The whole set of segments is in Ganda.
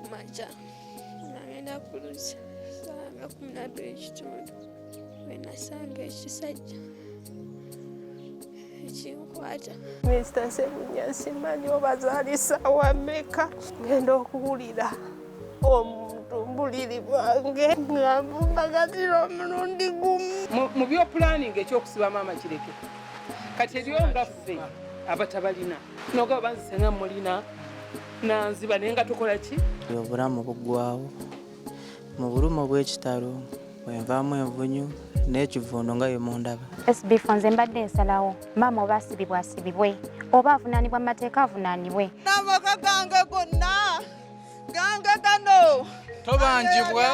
kumacha nagenda kulusa sanga 12:00 wenasanga ekisajja ekinkwata Mr. Sebunya simanyi obazaalisa wameka ngenda okuwulira omuntu mbuliri bwange ng'ambagatira omulundi gumu mu byo planning ekyokusiba maama kireke kati eriyo nga ffe abatabalina noga banzise nga mulina nanziba naye nga tukola ki obulamu buggwawo mu bulumu bw'ekitalo bwenvaamu envunyu n'ekivuuno nga yemundaba SB4 nze mbadde nsalawo maama oba asibibwa asibibwe oba avunaanibwa mu mateeka avunaanibwe n'amaka gange gonna gange gano tobanjibwa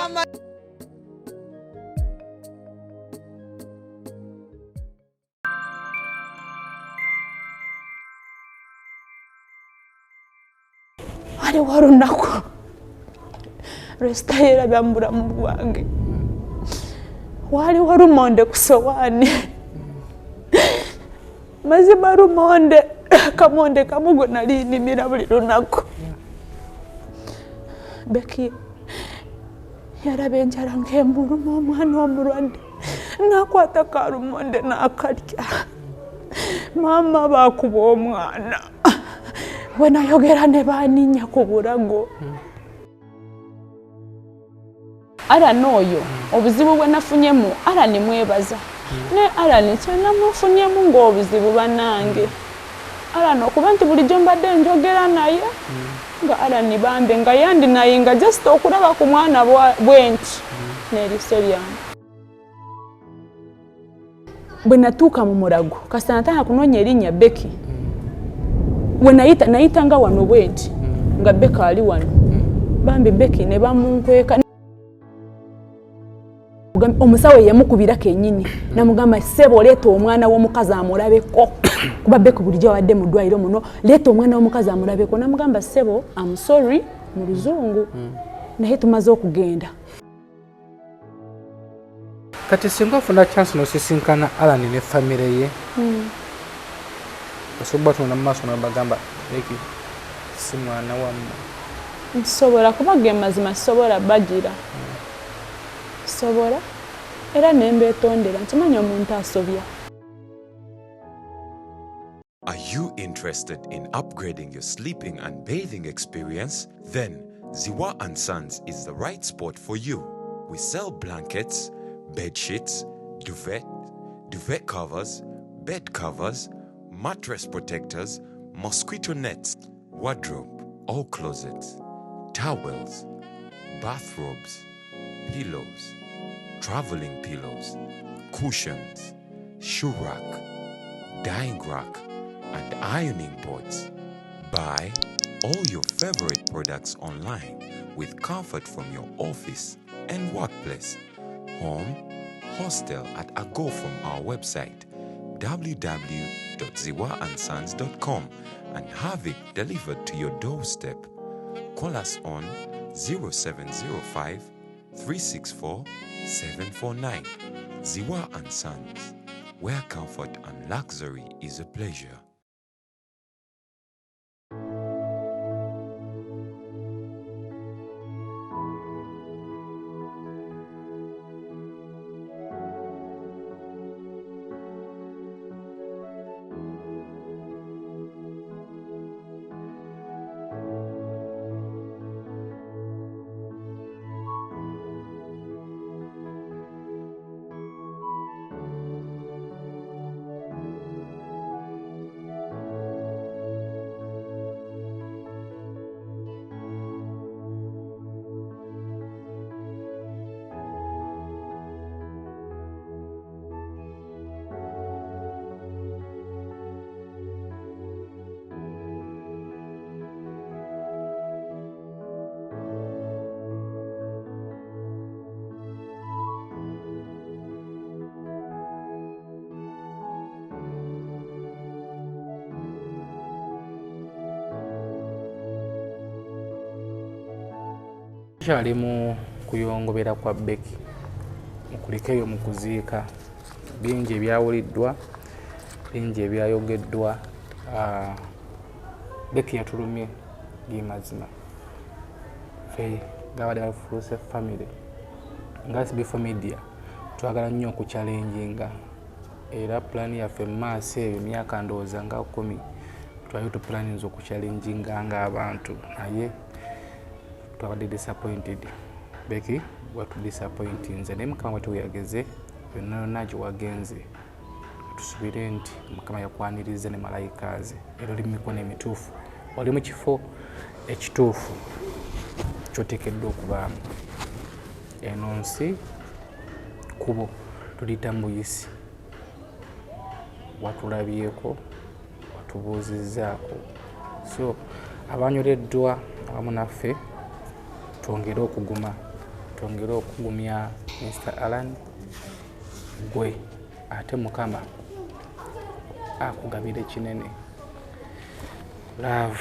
waliwo olunaku lwesitayera byamubulamu bwange waliwo lumonde ku sowaani mazima lumonde kamonde kamu gwe nali nnimira buli lunaku Becky yaraba enjala ng'emuluma omwana omulwadde n'akwata ka lumonde n'akalya maama baakuba omwana bwe nayogera ne baaninya ku bulago Alan oyo obuzibu bwe nafunyemu Alan mwebaza ne Alan kye namufunyemu ng'obuzibu bannange Alan okuba nti bulijjo mbadde njogera naye nga Alan bambe nga yandi naye nga just okulaba ku mwana bwenti n'eriso lyange bwe natuuka mu mulago kasita natanga kunoonya erinnya Becky we nayita nga wano bwenti nga Becky ali wano bambi Becky ne bamunkweka omusawo yamukubira kennyini namugamba ssebo leeta omwana w'omukazi amulabeko kuba Becky bulijjo awadde mu ddwaliro muno leeta omwana w'omukazi amulabeko namugamba ssebo I'm sorry mu luzungu naye tumaze okugenda kati singa ofuna chance nosisinkana Alan ne famire ye osobola tuna mu maaso nabagamba Becky si mwana wamma nsobola kubaga mazima sobola bagira sobola era nembeetondera nkimanyi omuntu asobya. Are you interested in upgrading your sleeping and bathing experience? Then Ziwa and Sons is the right spot for you. We sell blankets, bed sheets, duvet covers, bed covers, mattress protectors, mosquito nets, wardrobe, all closets, towels, bathrobes, pillows, traveling pillows, cushions, shoe rack, dyeing rack, and ironing boards. Buy all your favorite products online with comfort from your office and workplace, home, hostel at a go from our website www.ziwaandsons.com and have it delivered to your doorstep. Call us on 0705 364 749. Ziwa and Sons, where comfort and luxury is a pleasure. Kyali mu kuyongobera kwa Becky mukulikeyo mu kuziika bingi ebyawuliddwa bingi ebyayogeddwa Becky yatulumye gi mazima ffe ng'abadde bafuuse family nga SB4 Media twagala nnyo okuchallenginga era pulaani yaffe mu maaso eyo emyaka ndowooza nga 10 twali tupulaninze okuchallenginga ng'abantu naye twabadde disappointed. Becky watudisappointinze naye Mukama bwe tuyageze yonna yonna gye wagenze tusubire nti Mukama yakwaniriza ne malayika ze era oli mu mikono emituufu oli mu kifo ekituufu ky'oteekeddwa okubaamu. Eno nsi kubo tuliyita mbuyisi watulabyeko watubuuzizzaako so abanyoleddwa awamu naffe twongere okuguma twongere okugumya Mr. Alan gwe ate Mukama akugabire kinene love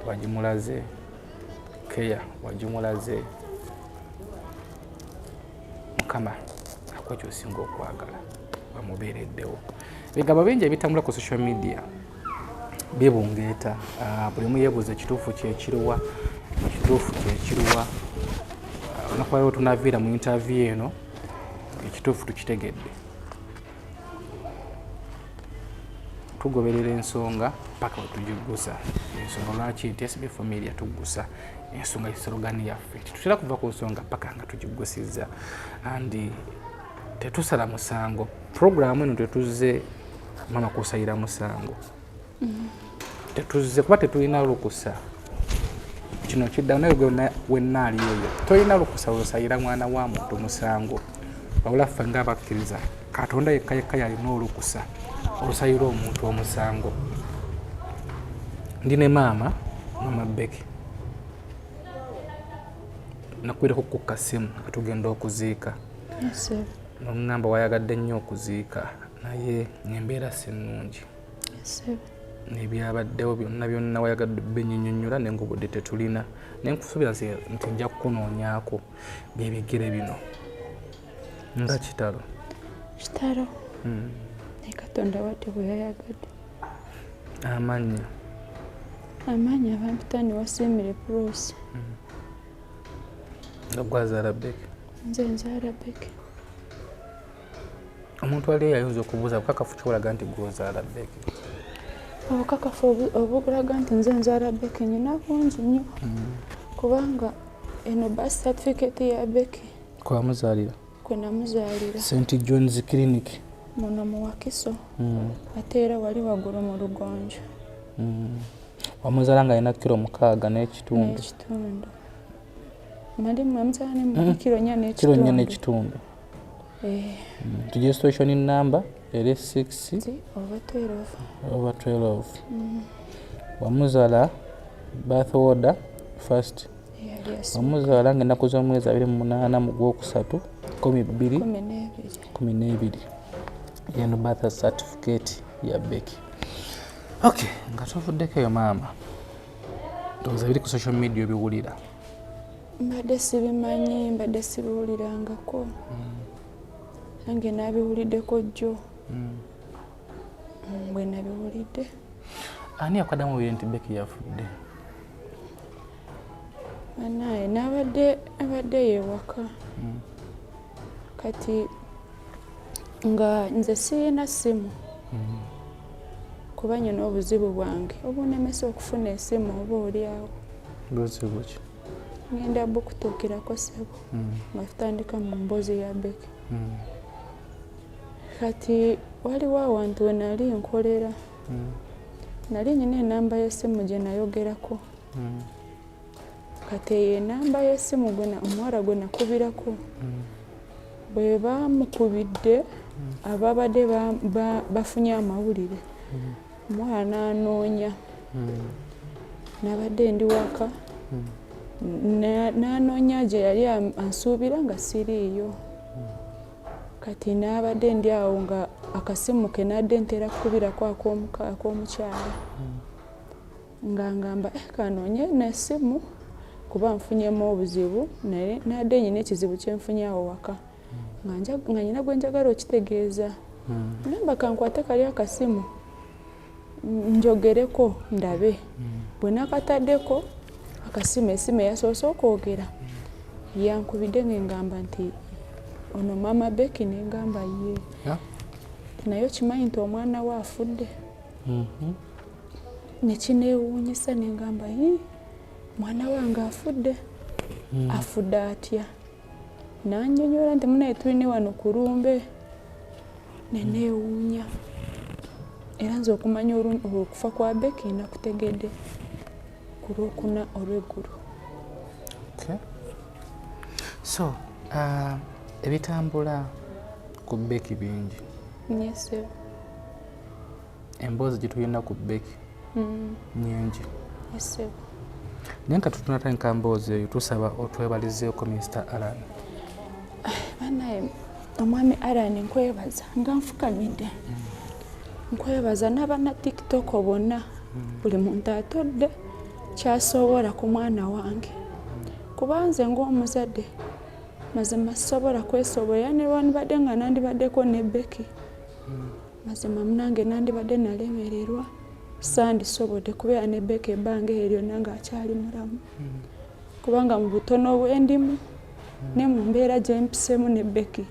wagimulaze keya wagimulaze Mukama akwa ky'osinga okwagala bamubeereddewo. Bigamba bingi ebitambula ku social media bibungeeta buli omu yeebuuza ekituufu kyekiruwa ekituufu kyekiruwa nakwaliwo tunaviira mu interview eno ekituufu tukitegedde tugoberera ensonga paka wetugigusa ensonga lwaki nti SB4 Media tuggusa ensonga isorogani yaffe tetutera kuva ku nsonga paka nga tugigusizza andi tetusala musango programu eno tetuze mama kusayira musango tetuze kuba tetulina lukusa kino kiddamu naye wenna ali eyo tolina lukusa osayira mwana wa muntu musango wabula ffe ng'abakkiriza Katonda yekka yalina olukusa olusayira omuntu omusango. Ndi ne maama Becky nakwireko ku kasimu katugenda okuziika n'omugamba wayagadde nnyo okuziika naye ng'embeera si nnungi nebyabaddewo byonna wayagadde bennyinnyonnyola naye ng'obudde tetulina naye nkusuubira nti nja kukunoonyaako byebigere bino nga kitalo naye Katonda wadde bwe yayagadde amannya abampita ne wasiimire Bruce nga gwazaala Becky nze nzaala Becky. Omuntu ali yayinza okubuuza bukakafu kyolaga nti gwozaala Becky obukakafu obulaga nti nze nzaala Becky nyina bungi nnyo kubanga eno birth certificate ya Becky kwamuzaalira kwe namuzaalira St. John's Clinic muno mu Wakiso ate era wali waggulu mu Lugonjo wamuzaala nga alina kilo 6 n'ekitundu mali mwamuzaala ne kilo 4 kilo 4 n'ekitundu registration number eri 6 over 12 wamuzaala birth order first wamuzaala ng'ennaku z'omwezi 28 mu Gwokusatu 12 yeno birth certificate ya Becky. Okay, nga tovuddeko eyo maama ndowooza biri ku social media obiwulira mbadde sibimanyi mbadde sibiwulirangako nange nabiwuliddeko jjo bwe nabiwulidde ani yakwaddamu bire nti Becky yafudde anaye abadde yewaka kati nga nze siyina ssimu kuba nyina obuzibu bwange obunemesa okufuna essimu oba oliawo buzibu ki ngenda bukutuukirako ssebo nga tutandika mu mboozi ya Becky kati waliwo awantu we nali nkolera nali nyina enamba y'essimu gye nayogerako kati eyo enamba y'essimu omuwala gwe nakubirako bwe bamukubidde ababadde bafunye amawulire omuwala n'anoonya nabadde ndi waka n'anoonya gye yali ansuubira nga siriiyo kati n'abadde ndi awo nga akasimu ke nadde ntera kukubirako ak'omukyala nga ngamba kanoonye n'essimu kuba nfunyemu obuzibu naye nadde nyina ekizibu kyenfunye awo waka nga nyina gwe njagala okitegeeza ngamba kankwate kali akasimu njogereko ndabe bwe nakataddeko akasima esima yasoose okwogera yankubidde ng'engamba nti ono maama Becky n'engamba ye naye okimanyi nti omwana we afudde. Nekineewuunyisa n'engamba mwana wange afudde. Afudde atya? Nannyonnyola nti munaye tulina wano ku lumbe. Neneewuunya era nze okumanya okufa kwa Becky nakutegedde ku Lwokuna olw'eggulu. So ebitambula ku Becky bingi. Yes. Emboozi gye tulina ku Becky nyingi. Yes. Naye nga tutunatandika mboozi eyo tusaba otwebalizeeko Mr. Alan. Banaye omwami Alan nkwebaza nga nfukamidde. Nkwebaza n'abana TikTok bonna buli muntu atodde kyasobola ku mwana wange. Kuba nze ng'omuzadde mazima sobola kwesobola ne bwandibadde nga nandibaddeko ne Becky. Mazima munange nandibadde nalemererwa sandisobodde kubeera ne Becky ebbanga eryo nange akyali mulamu. Kubanga mu butono bwendimu ne mu mbeera gye mpisemu ne Becky.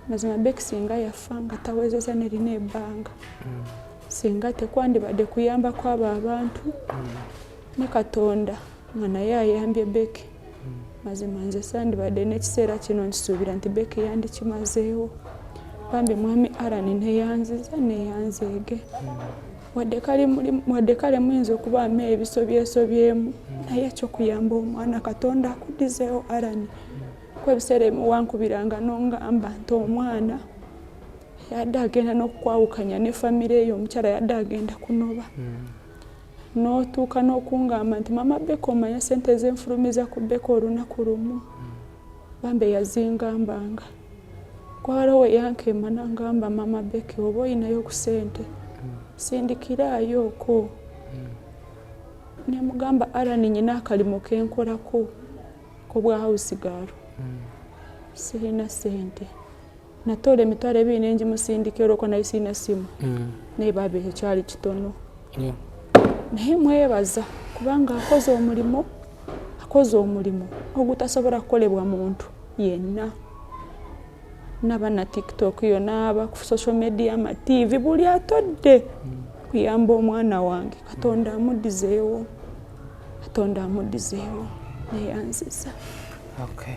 Mazima Becky singa yafa nga tawezeza nerina ebbanga. Singa tekwandibadde kuyamba kw'abo abantu ne Katonda nga naye ayambye Becky. Mazima nze sandibadde n'ekiseera kino nkisuubira nti Becky yandikimazeewo. Bambi mwami Alan neyanziza neyanzeege. Wadde kale muyinza okubaamu ebisobyesobyemu naye ekyokuyamba omwana Katonda akuddizeewo Alan. Ebiseera ebimu wankubiranga n'ongamba nti omwana yadde agenda n'okukwawukanya ne famire eyo omukyala yadde agenda kunoba. N'otuuka n'okungamba nti maama Becky omanya ssente zenfulumiza ku Becky olunaku lumu. Bambi yazingambanga. Kwalo we yankema n'angamba maama Becky oba oyinayo ku ssente sindikiraayoko. Ne mugamba Alan nyina akalimo ke nkolako ku bwa house girl. Sirina ssente. Natoola emitwalo 2 nengimusindikira okwo naye sirina simu. Naye baabe ekyali kitono. Naye mwebaza kubanga akoze omulimu ogutasobola kukolebwa muntu yenna. N'abana TikTok yo n'aba ku social media ama TV buli atodde kuyamba omwana wange. Katonda amuddizeewo. Katonda amuddizeewo neyanziza. Okay.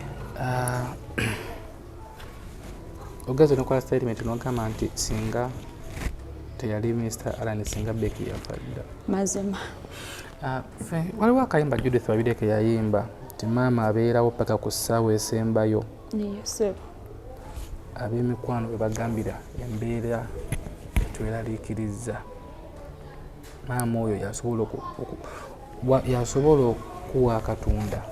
Ogaze nokola statement n'ogamba nti singa teyali Mr. Alan singa Becky yafadda. Mazima. Waliwo akayimba Judith Wabireke yayimba nti maama abeerawo paka ku ssaawa esembayo. Yes. Ab'emikwano bwe bagambira embeera etweraliikiriza. Maama oyo yasobola okuwa Katonda.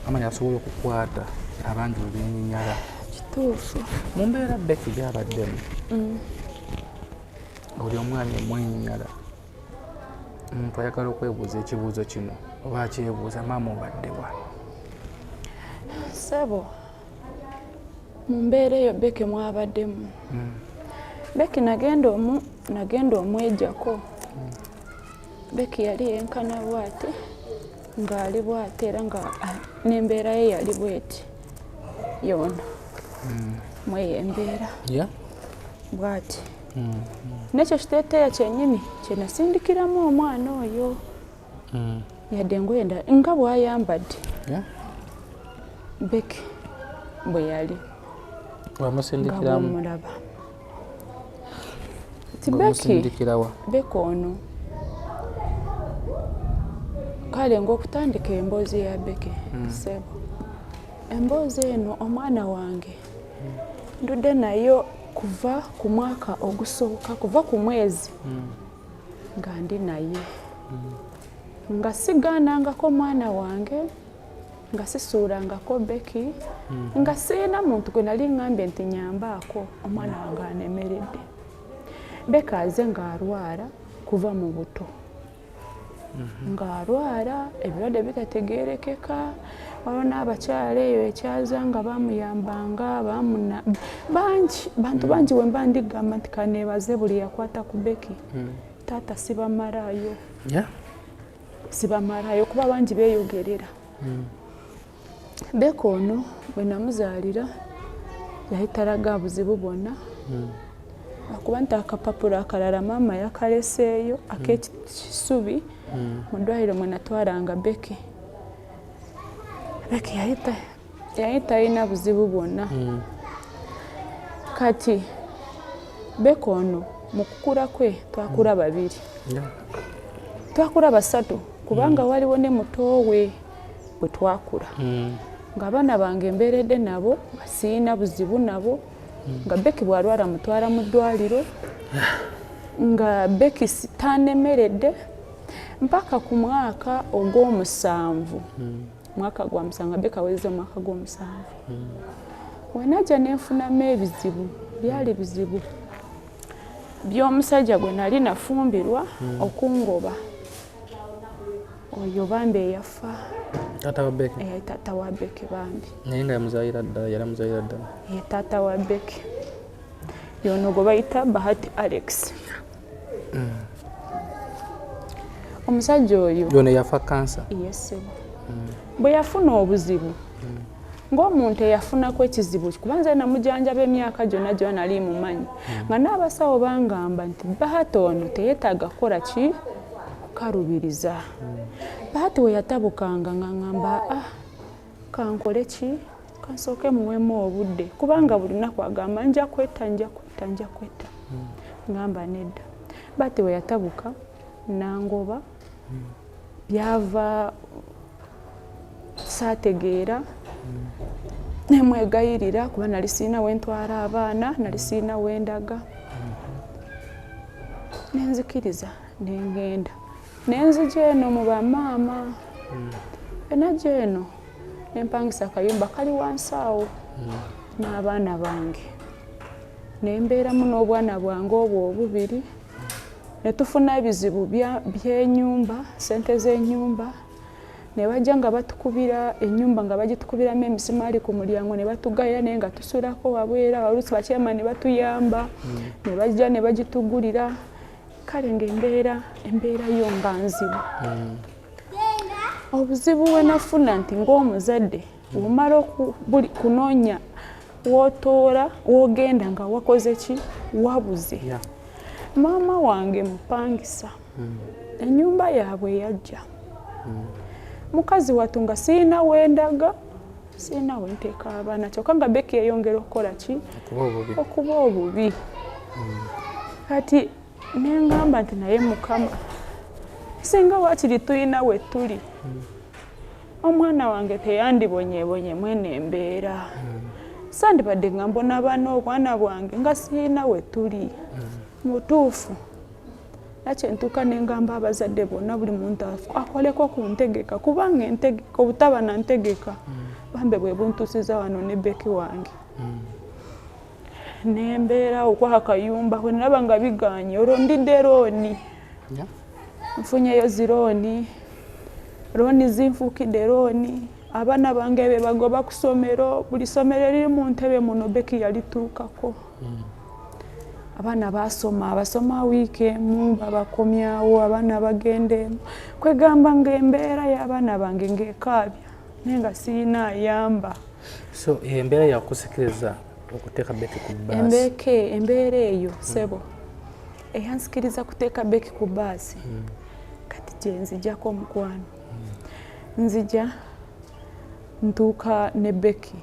Maama yasobola okukwata abangi bwe benyinyala. Kituufu. Mu mbeera Becky gy'abaddemu. Buli omwana emwenyinyala. Omuntu ayagala okwebuuza ekibuuzo kino oba akyebuuza maama obadde wa? Sebo. Mu mbeera eyo Becky mwabaddemu. Becky nagenda omwejjako. Becky yali yenkana bw'ati ng'ali bw'ati era nga n'embeera ye yali bw'eti yoona. Mweyo embeera bw'ati. N'ekyo kiteeteeya kyennyini kye nasindikiramu omwana oyo. Yadde ngwenda nga bw'ayambadde Becky bwe yali. Wamusindikiramu? Mulaba. Becky ono kale ng'okutandika emboozi ya Becky Sebo. Emboozi eno omwana wange ndudde nayo kuva ku mwaka ogusooka kuva ku mwezi nga ndi naye nga sigaanangako mwana wange nga sisuulangako Becky nga sirina muntu gwe nali ngambye nti nyambaako omwana wange anemeredde. Becky aze ng'alwala kuva mu buto. Ng'alwala ebirwadde bitategeerekeka. Waliwo n'abakyala eyo ekyaza nga bamuyambanga bantu bangi we mba ndigamba nti kaneebaze buli yakwata ku Becky. Taata sibamalaayo. sibamalayo kuba bangi beeyogerera. Becky ono bwe namuzaalira yahita laga buzibu bwonna akuba nti akapapula akalala maama yakaleseeyo ak'ekisubi mu ddwaliro mwe natwalanga Becky. Becky yahita alina buzibu bwonna. Kati Becky ono mu kukula kwe twakula babiri, twakula basatu kubanga waliwo ne muto we bwe twakula nga abaana bange mbeeredde nabo nga siyina buzibu nabo nga Becky bw'alwala mutwala mu ddwaliro nga Becky tanemeredde mpaka ku mwaka ogw'omusanvu. Mwaka gwa musanvu Becky awezezza omwaka gw'omusanvu. Wenajja nenfunamu ebizibu byali bizibu by'omusajja gwe nali nafumbirwa okungoba. Oyo bambi eyafa. Taata wa Becky? Taata wa Becky bambi. Naye nga yamuzaalira ddala, yali amuzaalira ddala? Taata wa Becky. Yono gwe bayita Bahati Alex. Omusajja oyo yono yafa kansa? Yes. Bwe yafuna obuzibu ng'omuntu eyafunako ekizibu kubanza namujanjaba emyaka gyonna gyonna nali mumanyi nga n'abasawo bangamba nti Bahati ono teyeetaaga kukola ki kukalubiriza. Bahati we yatabukanga nga ngamba kankole ki kansooke muwemu obudde kubanga buli naku agamba nja kwetta ngamba nedda. Bahati we yatabuka nangoba byava saategeera nemwegayirira kuba nali siina wentwala abaana nali siina wendaga. Nenzikiriza nengenda nenzija eno mu bamaama enajja eno nempangisa akayumba kali wansi awo n'abaana bange nembeeramu n'obwana bwange obwo obubiri netufuna ebizibu by'ennyumba sente z'ennyumba ne bajja nga batukubira ennyumba nga bagitukubiramu emisimaali ku mulyango ne batugaya naye nga tusulako wabwera oluusi bakyama ne batuyamba ne bajja ne bagitugulira. Kale ng'embeera yo nga nzibu. Obuzibu bwe nafuna nti ng'omuzadde womala kunoonya wotoola wogenda nga wakoze ki wabuze. Maama wange mupangisa ennyumba yaabwe yajja mukazi wattu nga siina wendaga siina wenteeka abaana kyokka nga Becky yeyongera okukola ki okuba obubi. Kati nengamba nti naye Mukama singa wakiri tulina we tuli omwana wange teyandibonyebonye mwene embeera sandibadde nga mbona bano obwana bwange nga siina we tuli mutuufu. Nakyo ntuuka nengamba abazadde bonna buli muntu akoleko ku ntegeka kubanga entegeka obutaba na ntegeka bambe bwe buntuusiza wano ne Becky wange. Nembeera okwa akayumba bwe nalaba nga biganye olwo ndidde looni nfunyeyo zirooni zinfuukidde looni abaana bange be bagoba ku ssomero buli ssomero eriri mu ntebe muno Becky yalituukako. Abaana basoma wiiki emu babakomyawo abaana bagenda emu kwegamba ng'embeera y'abaana bange ng'ekaabya naye nga siyina ayamba. So embeera yakusikiriza okuteeka Becky ku baasi? Embeera eyo sebo eyansikiriza kuteeka Becky ku baasi kati gye nzijjako omukwano. Nzija ntuuka ne Becky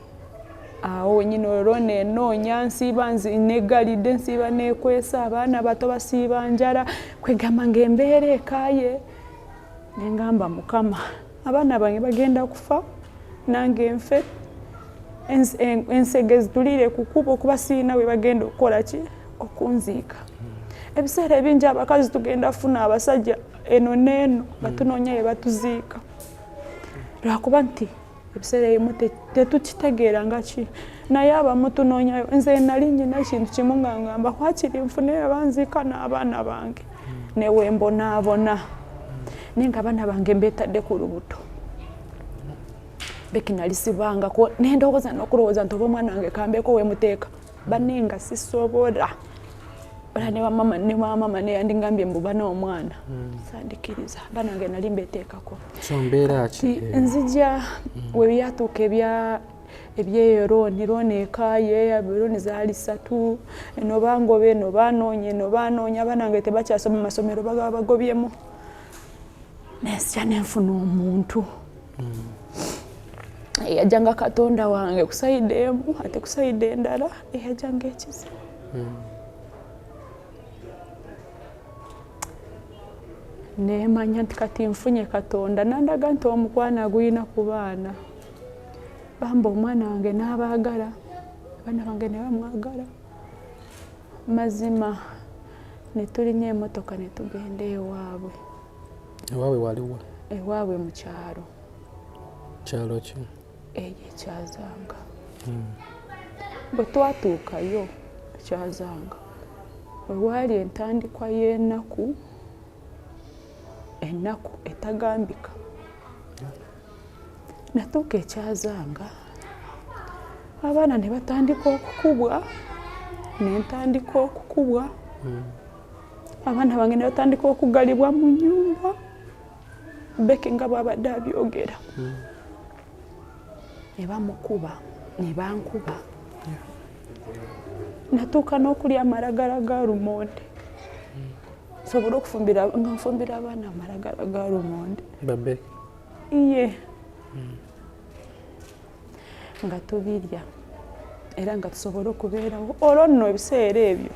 awo nyina olwo nenoonya nsiiba negalidde nsiiba nekwesa abaana bato basiiba njala kwegamba ng'embeera ekaaye nengamba Mukama abaana bange bagenda kufa nange nfe ensege zitulire ku kkubo kuba siina we bagenda okukola ki okunziika. Ebiseera ebingi abakazi tugenda funa abasajja eno n'eno batunoonya ye batuziika lwakuba nti ebiseera ebimu tetukitegeera nga ki naye abamu tunoonyayo. Nze nali nyina ekintu kimu nga ngamba kwakiri nfuneyo banziika n'abaana bange newe mbonaabona naye nga abaana bange mbeetadde ku lubuto. Becky nalisibangako nendowooza n'okulowooza nti oba omwana wange kambeko we muteeka banne nga sisobola Ola ne mama ne yandingambye mbuba n'omwana sandikiriza banange nali mbeteekako so mbeera ki nzija we byatuuka ebyeyo rooni ekaye rooni zaali 3 eno bangobe eno banoonya banange tebakyasoma mu masomero bagaba bagobyemu nesija nenfuna omuntu eyajjanga Katonda wange ku sayidi emu ate ku sayidi endala eyajjanga ekizibu nemanya nti kati nfunye Katonda nandaga nti omukwana guyina ku baana bamba omwana wange n'abaagala abaana bange ne bamwagala mazima ne tulinya emmotoka ne tugenda ewaabwe. Ewaabwe waliwo? Ewaabwe mu kyalo. Kyalo ki? Ekyazanga. Bwe twatuukayo Kyazanga wewaali entandikwa y'ennaku etagambika. Natuuka Ekyazanga abaana ne batandika okukubwa n'entandika okukubwa abaana bange ne batandika okugalibwa mu nnyumba Becky nga bw'abadde abyogera ne bamukuba ne bankuba natuuka n'okulya amalagala ga lumonde sobola okufumbira nga nfumbira abaana amalagala ga lumonde babe iye nga tubirya era nga tusobola okubeerawo olwo nno ebiseera ebyo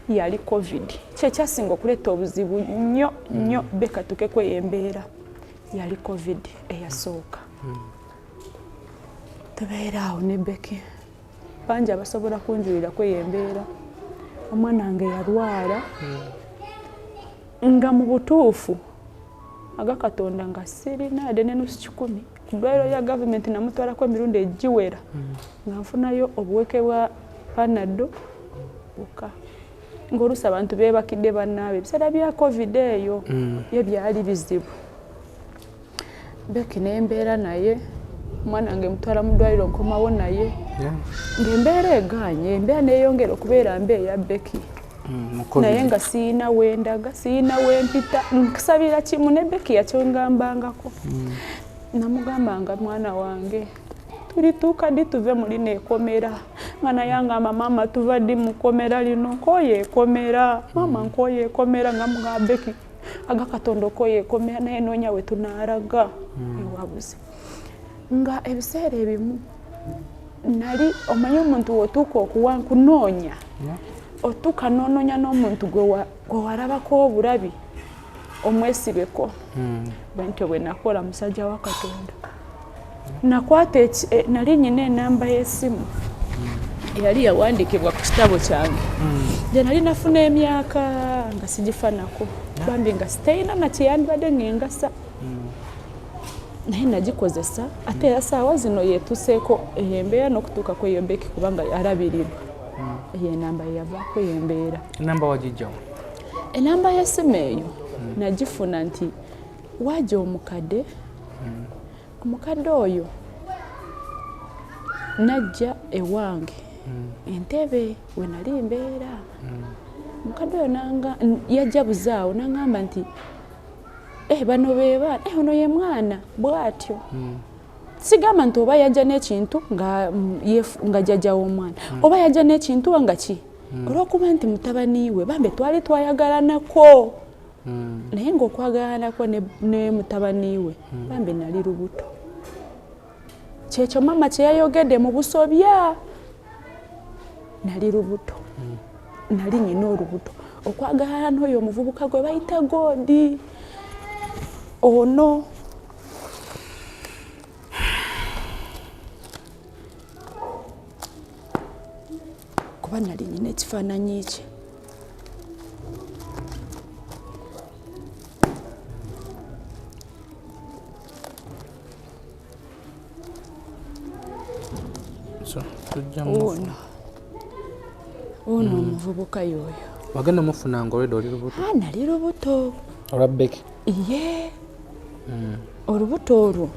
yali covid kyekyasinga okuleeta obuzibu nnyo Becky tukeko embeera yali covid eyasooka tubeeraawo ne Becky bangi abasobola kunjulira kweyembeera omwana wange yalwala nga mu butuufu aga Katonda nga sirina ade n'enusu 10 ku ddwaliro ya gavumenti namutwalako emirundi egiwera nga nfunayo obuweke bwa panado buka ng'oluusi abantu beebakidde bannaabe ebiseera bya covid eyo ye byali bizibu Becky n'embeera naye omwana wange mutwala mu ddwaliro nkomawo naye ng'embeera eganye embeera neeyongera okubeera mbi eya Becky naye nga siyina wendaga siyina wempita nkusabira kimu ne Becky yakyongambangako namugambanga mwana wange tulituuka ddi tuve muli neekomera nga nayangamba maama tuva ddi mu kkomera lino nkoyeekomera maama nkoyeekomera nga muga Becky aga Katonda okoyeekomera naye noonya we tunaalaga ewabuzi nga ebiseera ebimu nali omanyi omuntu wotuuka kunoonya otuuka n'onoonya n'omuntu gwe walabako obulabi omwesibeko bwentyo bwe nakola musajja wa Katonda nakwata nali nyina enamba y'essimu eyali yawandiikibwa ku kitabo kyange gye nali nafuna emyaka nga sigifanako bambi nga siteyina nakyeyandibadde ng'engasa naye nagikozesa ate era saawa zino yeetuseeko eyembeera n'okutuuka kweyo Becky kubanga alabirirwa eyo enamba yeyavaako eyembeera. Enamba wagijjawo? Enamba y'essimu eyo nagifuna nti wajja omukadde omukadde oyo najja ewange entebe we nali mbeera omukadde oyo yajja buzaawo n'angamba nti bano be baana ono ye mwana bw'atyo sigamba nti oba yajja n'ekintu nga jjajja w'omwana oba yajja n'ekintu nga ki olw'okuba nti mutabani we bambe twali twayagalanako naye ng'okwagalanako ne mutabani we bambe nali lubuto kyekyo maama kye yayogedde mu busobya nali lubuto nali nyina olubuto okwagalana n'oyo omuvubuka gwe bayita Godi ono kuba nali nyina ekifaananyi kye ono omuvubuka yoyo wagenda mufunanga olwedde oli lubuto? Nali lubuto olwa Becky? Ye olubuto olwo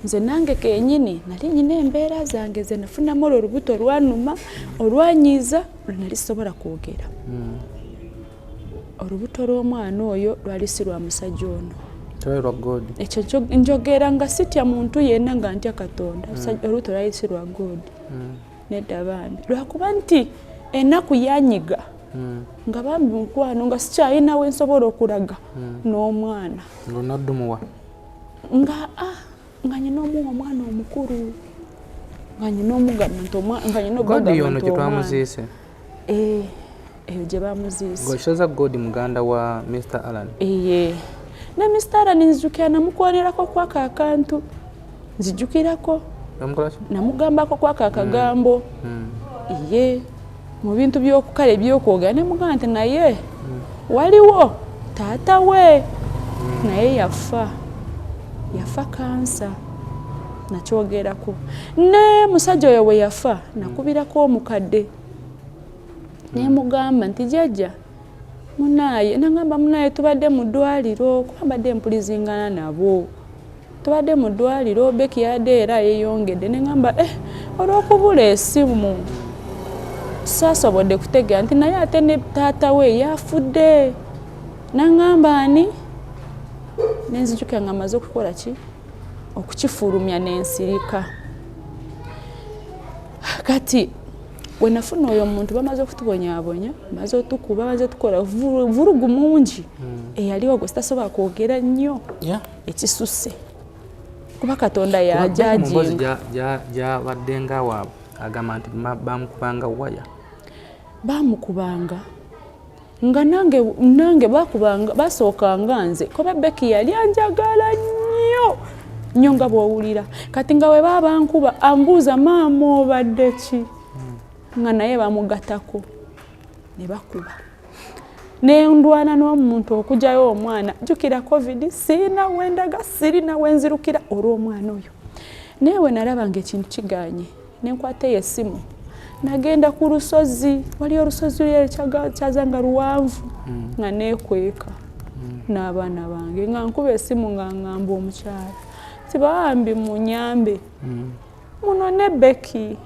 nze nange kenyini nali nyina embeera zange ze nafunamu olubuto lwanuma olwanyiza nali sobola kwogera olubuto lw'omwana oyo lwali si lwa musajja ono ekyo njogera nga sitya muntu yenna nga ntya Katonda olubuto lwali si lwa God nedda bambi lwakuba nti ennaku yanyiga nga bambi mukwano nga sikyalina we nsobola okulaga n'omwana nga nyina omuwa omwana omukulu nga nyina omugamba nti omwana eyo gye bamuziise gokisoza God muganda wa Mr. Alan ne Mr. Alan nzijukira namukwanirako kwaka akantu nzijukirako namugambako kwaka akagambo mu bintu by'okukala ebyokwogera ne mugamba nti naye waliwo taata we naye yafa kansa nakyogerako ne musajja oyo we yafa nakubirako omukadde ne mugamba nti jjajja munaye nangamba munaye tubadde mu ddwaliro kuba mbadde mpulizingana nabo tubadde mu ddwaliro Becky yadde era yeyongedde ne ngamba olw'okubula esimu saasobodde kutegeera nti naye ate ne taata we yafudde nangamba ani nenzijukira nga amaze okukola ki okukifulumya n'ensirika kati we nafuna oyo omuntu bamaze okutubonyaabonya bamaze otukuba bamaze tukola vurugu mungi eyaliwo gwe sitasobola kwogera nnyo ekisusse kuba Katonda yajajinga gyabadde nga waabwe agamba nti bamukubanga waya bamukubanga nga nange bakubanga basookanga nze kuba Becky yali anjagala nnyo nga bw'owulira kati nga we baba bankuba ambuuza maama obadde ki nga naye bamugatako ne bakuba nendwana n'omuntu okugyayo omwana jjukira COVID sirina wendaga sirina wenzirukira olw'omwana oyo naye we nalabanga ekintu kiganye nenkwata esimu nagenda ku lusozi wali olusozi kyazanga luwanvu nga nekweka n'abaana bange nga nkuba esimu nga ngamba omukyala tibambi munyambe muno ne Becky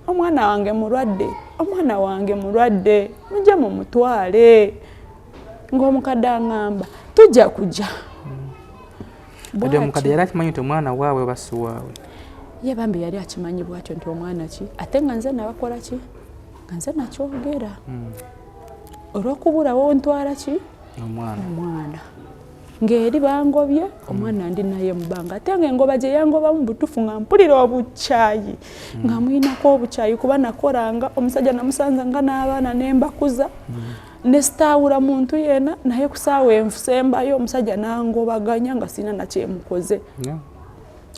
omwana wange mulwadde mujja mu mutwale ng'omukadde aŋŋamba tujja kujja omukadde yali akimanyi nti omwana waabwe basuwaawe ye bambi yali akimanyi bwatyo nti omwana ki ate nga nze nabakola ki nga nze nakyogera olw'okubulawo ntwala ki omwana ng'eri bangobye omwana ndi naye mubanga ate nga engoba gye yangobamu butufu nga mpulira obukyayi nga mwinako obukyayi kuba nakolanga omusajja namusanza nga n'abaana nembakuza nesitaawula muntu yena naye ku ssaawa ensembayo omusajja nangobaganya nga sirina nakyemukoze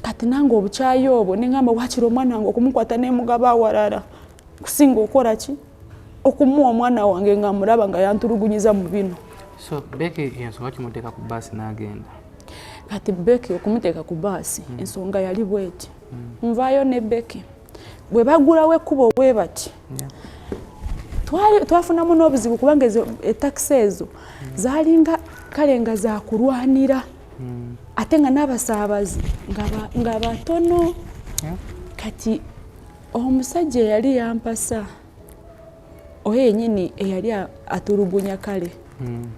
kati nange obukyayi obwo nengamba wakiri omwana wange okumukwata nemugaba awalala kusinga okola ki okumuwa omwana wange nga mulaba nga yantulugunyiza mu bino. So Becky ensonga kimuteeka ku baasi n'agenda kati Becky okumuteeka ku baasi ensonga yali bweti nvaayo ne Becky bwe bagulawo ekkubo bwe bati twafunamu n'obuzibu kubanga etakisi ezo zaalinga kale nga zakulwanira ate nga n'abasaabazi nga batono kati omusajja eyali yampasa oyo yennyini eyali atulugunya kale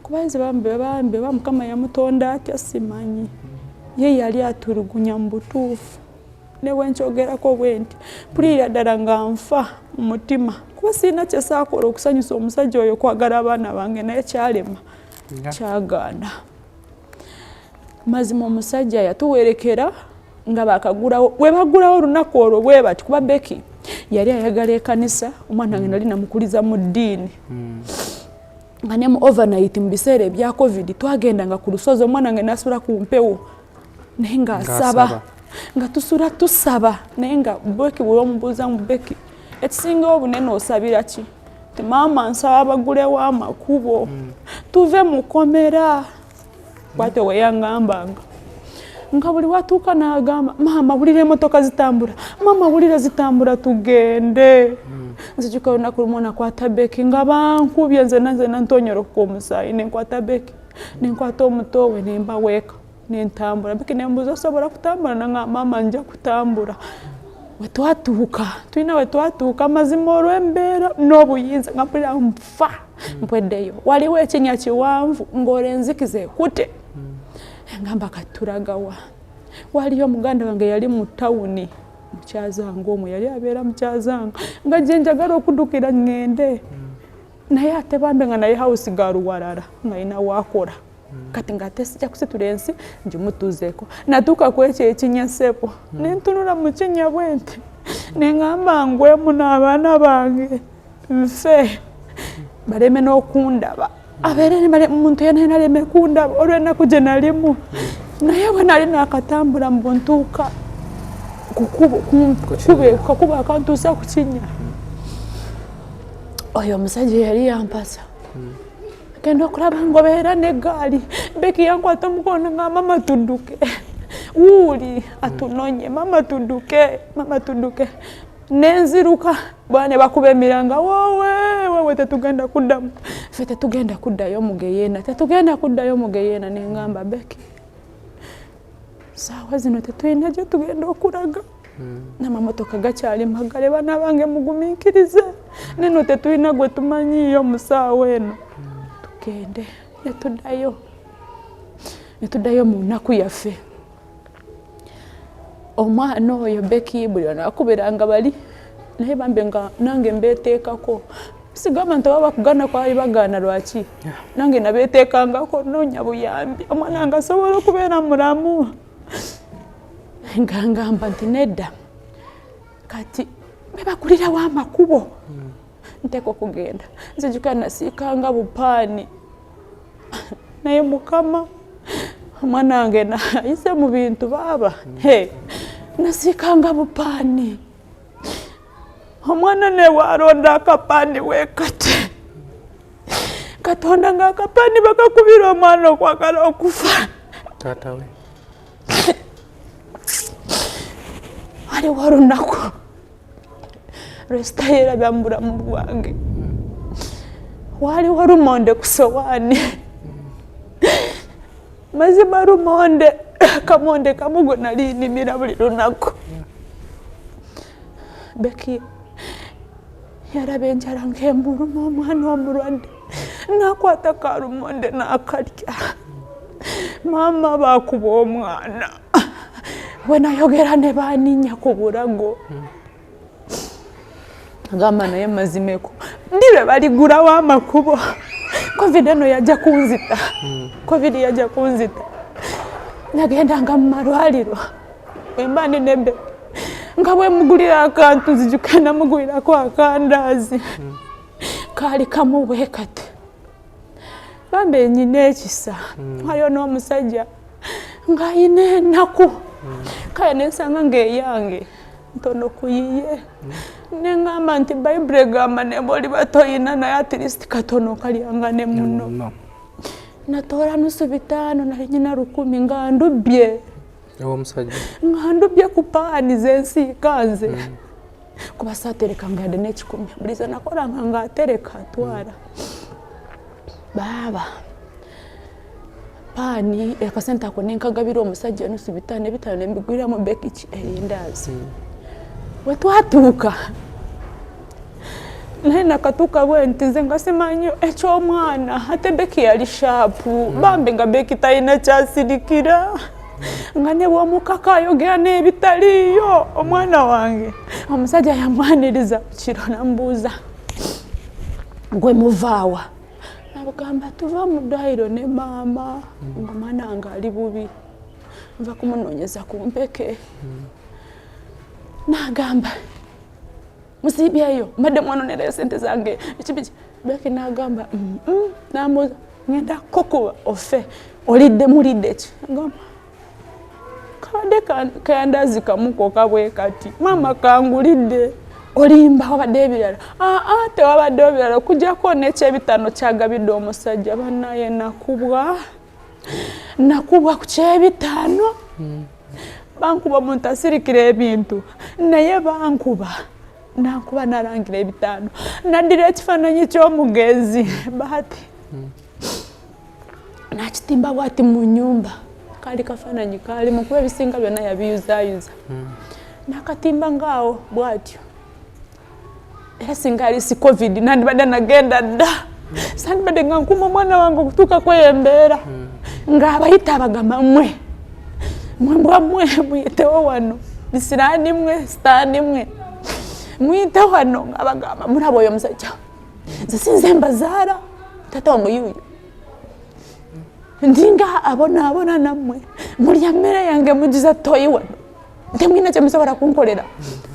kubanze bambe bamukama yamutonda atya simanyi ye yali atulugunya mu butuufu newe nkyogerako bwe nti mpulira ddala nga nfa mu mutima kuba sirina kyesaakola okusanyusa omusajja oyo kwagala abaana bange naye kyalema kyagaana mazima omusajja yatuwerekera nga bakagulawo we bagulawo olunaku olwo bwe bati kuba Becky yali ayagala ekanisa omwana wange nali namukuliza mu ddiini nga ne mu overnight mu biseera ebya COVID twagendanga ku lusozi omwana wange nasula ku mpewo naye nga asaba nga tusaba naye nga Becky bwe omubuuza mu Becky ekisingawo obunene osabira ki ti maama nsaba bagulewo amakubo tuve mu komera bwatyo we yangambanga nga buli watuuka n'agamba maama wulira emmotoka zitambula maama wulira zitambula tugende nzijukira olunaku lumu nakwata Becky nga bankubye nzena ntonyoroka omusaayi nenkwata Becky nenkwata omutoowe nembaweeka nentambula Becky nembuza osobola kutambula nanga mama nja kutambula wetwatuuka tulina wetwatuuka mazima olw'embeera n'obuyinza nga mpulira nfa mpweddeyo waliwo ekinya kiwanvu ng'olenzikize kute ngamba katulagawa waliyo omuganda wange yali mu tawuni mukyazanga omwe yali abeera mukyazanga nga gye njagala okuddukira ngende naye ate bambe nga naye house galuwalala nga ina wakola kati nga tesijja kusitula ensi ngimutuuzeeko natuuka ku ekyo ekinyasepo nentunula mu kinya bwenti neŋŋamba ngwemu n'abaana bange nfe baleme n'okundaba abeere muntu yenna aleme kundaba olw'ennaku gye nalimu naye bwe nali naakatambula mbu ntuuka kakuba akantuusa ku kinya oyo omusajja yali yampasa genda okulaba ngobeera n'eggaali Becky yankwata omukono nga mama tudduke wuuli atunonye mama tudduke nenziruka bwane bakuba emiranga wowe tetugenda kuddamu ffe tetugenda kuddayo mugeyeena neŋŋamba Becky saawa zino tetulina gye tugenda okulaga n'amamotoka gakyali magale baana bange mugumiikirize neno tetulina gwe tumanyiiyo mu saawa eno tugende netuddayo mu nnaku yaffe omwana oyo Becky buli anaakubiranga bali naye bambe nga nange mbeeteekako sigamba nti oba bakugana kwali bagaana lwaki nange nabeeteekangako noonya buyambi omwana nga asobola okubeera mulamu nga ngamba nti nedda kati bebakulirawo amakubo nteeka okugenda nzijjuka nasiikanga bupaani naye mukama omwana wange nayise mu bintu baaba nasiikanga bupaani omwana newalonda akapaani weekate katonda nga akapaani bakakubira omwana okwagala okufa taata we waliwo olunaku lwesitayerabya mu bulamu bwange waliwo lumonde ku sowaani mazima lumonde kamonde kamu gwe nali nnimira buli lunaku Becky yaraba enjala ng'emuluma omwana omulwadde n'akwata ka lumonde n'akalya maama baakuba omwana bwe nayogera ne baaninya ku bulago agamba naye mazimeko ndibe baligulawo amakubo covid eno yajja kunzita nagendanga mu malwaliro bwemba ndi ne Becky nga bwe mugulira akantu nzijjuka namugulirako akandaazi kaali kamu bwe kati bambe nyina ekisa waliwo n'omusajja ng'ayina ennaku kale nensanga ng'eyange ntono kuyiye neŋŋamba nti bayibuli egamba nemba oli batoyina naye atirisiti katono kalyanga ne muno natoola nusu 5 nali nyina 10 nga ndubbye nga ndubbye ku paani zensiika nze kuba saaterekanga yadde n'ekikumi buli ze nakolanga ng'atereka atwala baaba paani akasente ako nenkagabira omusajja nusu 5 nembigwiramu Becky erindaazi we twatuuka naye nakatuuka bwe nti nze nga simanyi eky'omwana ate Becky yali shaapu bambe nga Becky talina kyasirikira nga ne bw'omukaka ayogera n'ebitaliiyo omwana wange omusajja yamwaniriza ku kiro nambuuza gwe muvaawa nabugamba tuva mu ddwaliro ne maama nga omwana wange ali bubi nva kumunoonyeza ku mpeke nagamba musibyeyo mbadde mwanonerayo sente zange ekibiki Becky nagamba nambuuza ngenda kukuba ofe olidde mulidde ki ngamba kabadde kayandazi kamuko kabwe kati maama kangulidde olimba wabadde ebirala tewabadde ebirala okujjako n'ekyebitano kyagabidde omusajja bannaye nakubwa ku kyebitano bankuba omuntu asirikira ebintu naye nankuba nalangira 5 naddira ekifaananyi ky'omugenzi bahati nakitimba bwati mu nnyumba kali kafaananyi kali mukuba ebisinga byonna yabiyuzayuza n'akatimba ngaawo bw'atyo era singa ali si covid nandibadde nagenda dda sandibadde nga nkuma omwana wange okutuuka kweyembeera ng'abayita abagamba mmwe muyitewo wano bisiraani mmwe sitaani mmwe muyite wano ng'abagamba mulaba oyo omusajja nze sinze mbazaala tata wamuyuuyo ndinga abona nammwe mulya mmere yange mugiza toyi wano temwina kye musobola kunkolera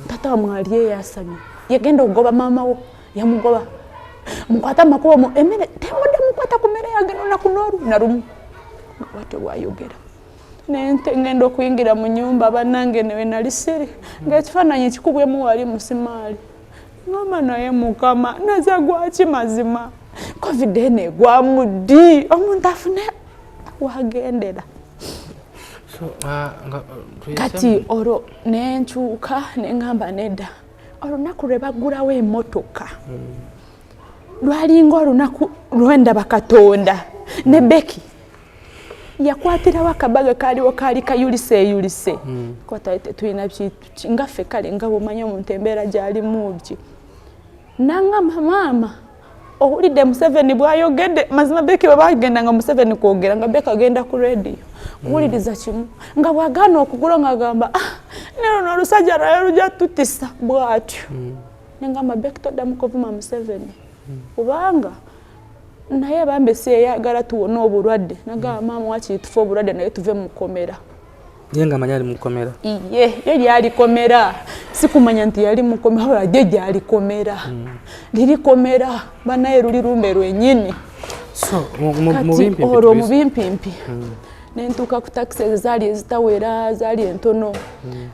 tata wamwe ali yasamye yagenda okugoba maama wo yamugoba mukwata amakubo mu emmere temudde mukwata ku mmere yange n'olunaku n'olunaku lumu bwatyo bwayogera ngenda okuyingira mu nyumba bannange newe nali siri ng'ekifaananyi kikubwemu wali musimaali ngamba naye mukama naza gwaki mazima covid eno egwamu ddi omuntu afune wagendera kati olwo nenkyuka neŋŋamba nedda olunaku lwe baggulawo emmotoka lwalinga olunaku lwendaba Katonda ne Becky yakwatirawo akabaga kaaliwo kaali kayulise kwata tetulina ngaffe kale nga bw'omanyi omuntu embeera gy'alimu bye naŋŋamba maama owulidde Museveni bw'ayogedde mazima Becky bwe bagendanga Museveni kwogera nga Becky agenda ku rediyo owuliriza kimu nga bw'agaana okugula ng'agamba neno olusajja lwayo lujja tutisa bw'atyo neŋŋamba Becky toddamu kuvuma Museveni kubanga naye bambe si eyagala tuwona obulwadde nagamba maama wakiri tufe obulwadde naye tuve mu kkomera ye nga manya ali mu kkomera ye lyali kkomera sikumanya nti yali mu kkomera oladde gyali kkomera liri kkomera banaye luli lumbe lwennyini kati olwo mu bimpimpi nentuuka ku takisi ezo zaali ezitawera zaali entono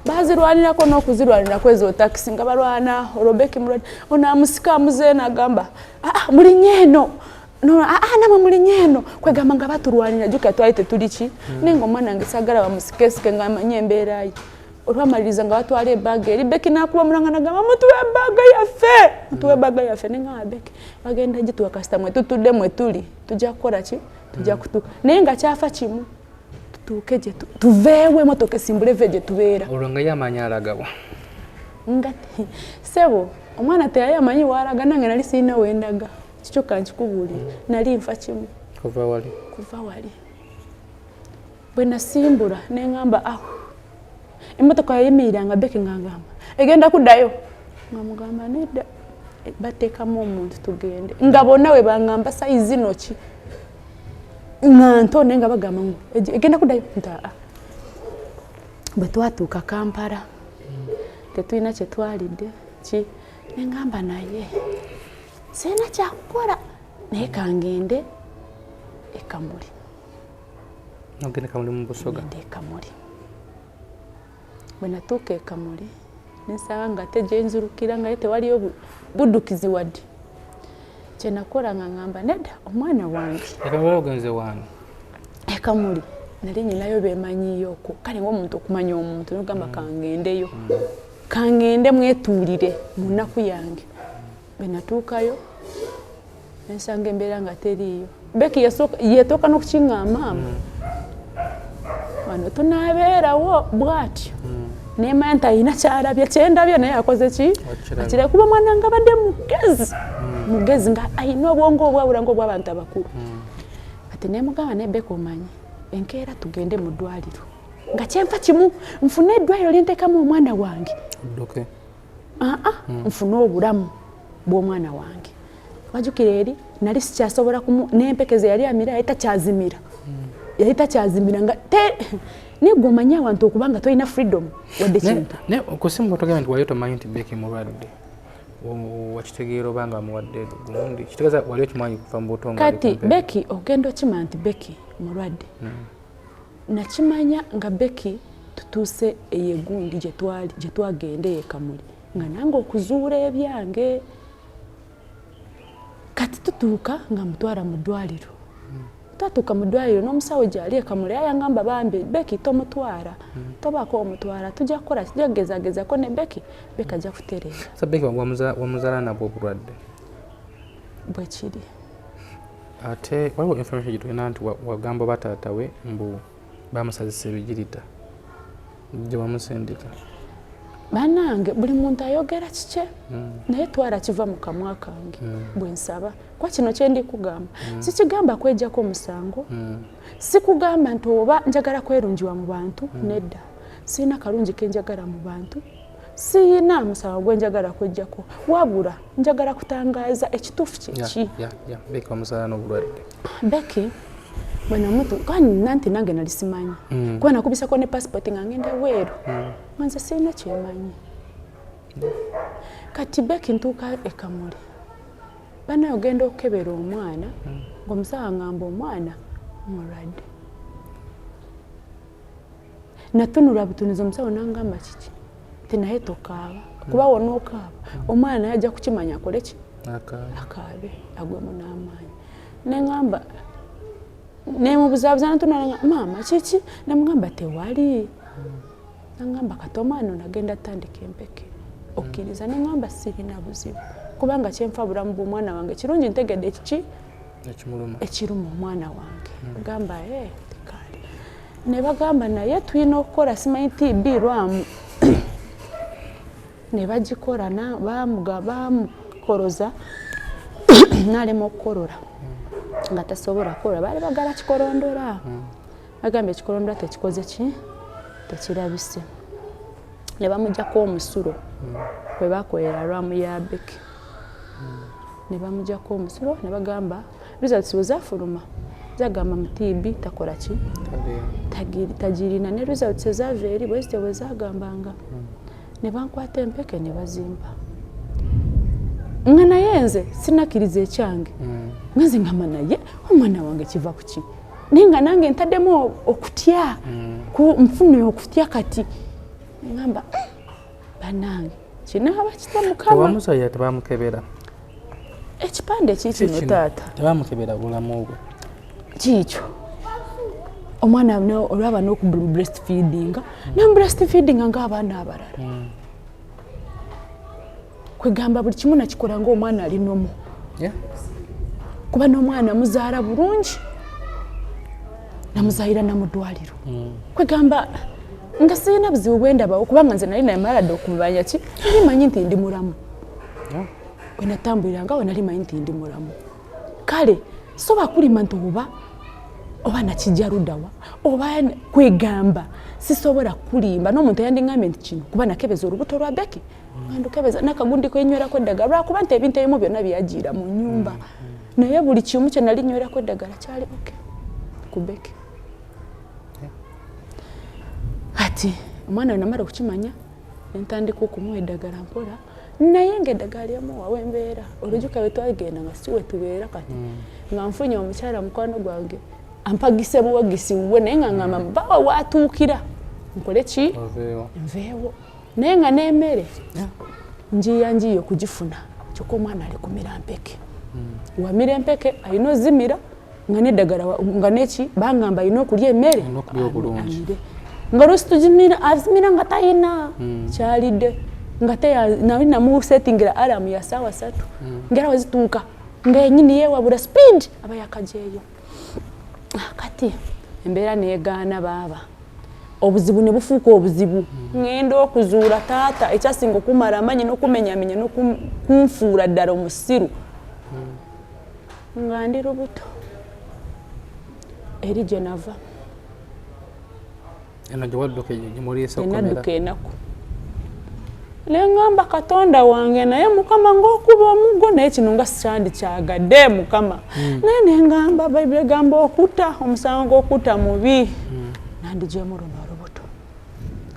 bazirwanirako n'okuzirwanirako ezo takisi nga balwana olwo Becky mulwadde ono amusika amuzeena agamba mulinnya eno namwe mulinnya eno kwegamba nga batulwanira jjukira twali tetuli ki naye ng'omwana wange saagala bamusikesike ng'amanye embeera ye olwamaliriza nga batwala ebbaaga eri Becky n'akuba omulanga n'agamba mutuwe ebbaaga yaffe neŋŋamba Becky bagenda gituwa kasita mwe tutudde mwe tuli tujja kukola ki tujja kutuuka naye nga kyafa kimu tutuuke gye tuveewo emmotoka esimbule ve gye tubeera olwo nga ye amanyi alagawa nga sebo omwana teyali amanyi waalaga nange nali sirina wendaga kikyokka nkikubuulira nali nfa kimu kuva wali bwe nasimbula neŋŋamba emmotoka yayimiriranga Becky ng'agamba egenda kuddayo ng'amugamba nedda bateekamu omuntu tugende nga bonna we baŋŋamba sayizi noki nga ntone nga bagamba egenda kuddayo ntaa bwe twatuuka Kampala tetulina kye twalidde ki neŋŋamba naye sirina kyakukola naye kangende ekamuli nogende kamuli mu Busoga ekamuli bwe natuuka ekamuli nensaba nga te gyenzirukira nga ye tewaliyo buddukizi wadde kye nakola nga ŋŋamba nedda omwana wange ogenze wano ekamuli nali nyinayo beemanyiyooko kale ng'omuntu okumanya omuntu nogamba kangendeyo kangende mwetuulire mu nnaku yange bwe natuukayo nensanga embeera nga teriiyo Becky yeetooka n'okukiŋŋamba maama wano tunaabeerawo bw'atyo nemanya nti alina kyalabye kyendabye naye akoze ki akira kuba mwana nga badde mugezi nga alina obwongo obwawula ng'obw'abantu abakulu ati nemugamba ne Becky omanyi enkeera tugende mu ddwaliro nga kyenfa kimu nfune eddwaliro linteekamu omwana wange nfune obulamu bw'omwana wange wajjukira eri nali sikyasobola n'empekeze yali amira yali takyazimira nga negwe omanyi awantu okuba nga tolina freedom wadde kintu okusimu togamba nti wali tomanyi nti Becky mulwadde wakitegeera oba nga muwadde gundi kitegeeza wali okimanyi kuva mu buto kati Becky ogenda okimanya nti Becky mulwadde nakimanya nga Becky tutuuse eyegundi gye twagenda eyekamuli nga nange okuzuula ebyange kati tutuuka nga mutwala mu ddwaliro tatuuka mu ddwaliro n'omusawo gyali ekamuli ayangamba bambi Becky tomutwala tobaako omutwala tujja kukola tujja kugezagezako ne Becky ajja kutereera Becky wamuzaala nabwo obulwadde bwe kiri ate waliwo information gye tulina nti wagamba bataata we mbu bamusazisa ebigirita gye bamusindika banange buli muntu ayogera kike naye twala kiva mu kamwa kange bwe nsaba kwa kino kye ndi kugamba sikigamba kwejjako omusango sikugamba nti oba njagala kwerungiwa mu bantu nedda siina kalungi ke njagala mu bantu siina musango gwe njagala kwejjako wabula njagala kutangaaza ekituufu kyeki Becky omusala n'obulwadde Becky bwana mutu kani nanti nange nali simanyi kuba nakubisako ne passport nga ngenda weeru manze siina kyemanyi kati Becky ntuuka ekamuli banaye ogenda okukebera omwana ng'omusawo ngamba omwana mulwadde natunula butuniza omusawo nangamba kiki tinaye tokaaba kuba wonookaaba omwana naye ajja kukimanya akole ki akaabe agwemu n'amaanyi neŋŋamba nemubuzabuza natunula maama kiki namugamba tewali nangamba kati omwana nagenda tandika empeke okkiriza neŋŋamba sirina buzibu kubanga kyenfa bulamu bw'omwana wange kirungi ntegedde ekiki ekiruma omwana wange gamba tekaali ne bagamba naye tulina okukola simanyi TB lwamu ne bagikola bamukoloza n'alema okukolola nga tasobola kukola baali bagala kikolondola bagamba ekikolondola tekikoze ki tekirabise ne bamugjako omusulo kwe bakolera lwamu ya Becky ne bamugjako omusulo ne bagamba results bwe zafuluma zagamba mu TB takola ki tagirina ne results ezava eri bwezite bwe zagambanga ne bankwata empeke ne bazimba nga naye nze sinakiriza ekyange nze ngamba naye omwana wange kiva ku ki naye nga nange ntaddemu okutya nfune okutya kati ngamba banange kinaaba kita mukama tewamusaya tebamukebera ekipande kikino taata tebamukebera bulamu bwe kikyo omwana olwaba n'okubreastfeedinga nambreastfeedinga ng'abaana abalala kwegamba buli kimu nakikola ng'omwana ali nomu kuba n'omwana muzaala bulungi namuzaalira namuddwaliro kwegamba nga sirina buzibu bwendabawo kubanga nze nali namaladde okumanya ki nali manyi nti ndi mulamu bwe natambuliranga awo nali manyi nti ndi mulamu kale soba kulima nti oba nakijja luddawa oba kwegamba sisobola kulimba n'omuntu yandingambye nti kino kuba nakebeza olubuto lwa Becky ngandukebeza n'akagundi kwenywerako eddagala lwakuba nti ebintu ebimu byonna byagiira mu nnyumba naye buli kimu kye nali nywerako eddagala kyali oke ku Becky kati omwana we namala okukimanya nentandika okumuwa eddagala mpola naye ng'eddagala lyamuwa wembeera olujuka we twagenda nga si we tubeera kati nga nfunye omukyala mukwano gwange ampagise buwagisi bwe naye nga ngamba bawa watuukira nkole ki nveewo naye nga n'emmere njiya okugifuna kyokka omwana ali kumira mpeke wamira empeke alina ozimira nga n'eddagala nga neki bangamba alina okulya emmere amire nga oluusi tugimira azimira nga tayina kyalidde nga nali namusetingira alamu ya ssaawa 3 ngera wezituuka nga yenyini yeewabula speed aba yakajeeyo kati embeera neegaana baaba obuzibu ne bufuuka obuzibu ngenda okuzuula taata ekyasinga okumala amanyi n'okumenyamenya n'okunfuula ddala omusiru nga ndi lubuto eri gye nava enadduka enaku neŋŋamba katonda wange naye mukama ng'okuba omuggo naye kino nga sikyandi kyagadde mukama naye neŋŋamba bayibuli egamba okutta omusango gw'okutta mubi nandigyemu luno olubuto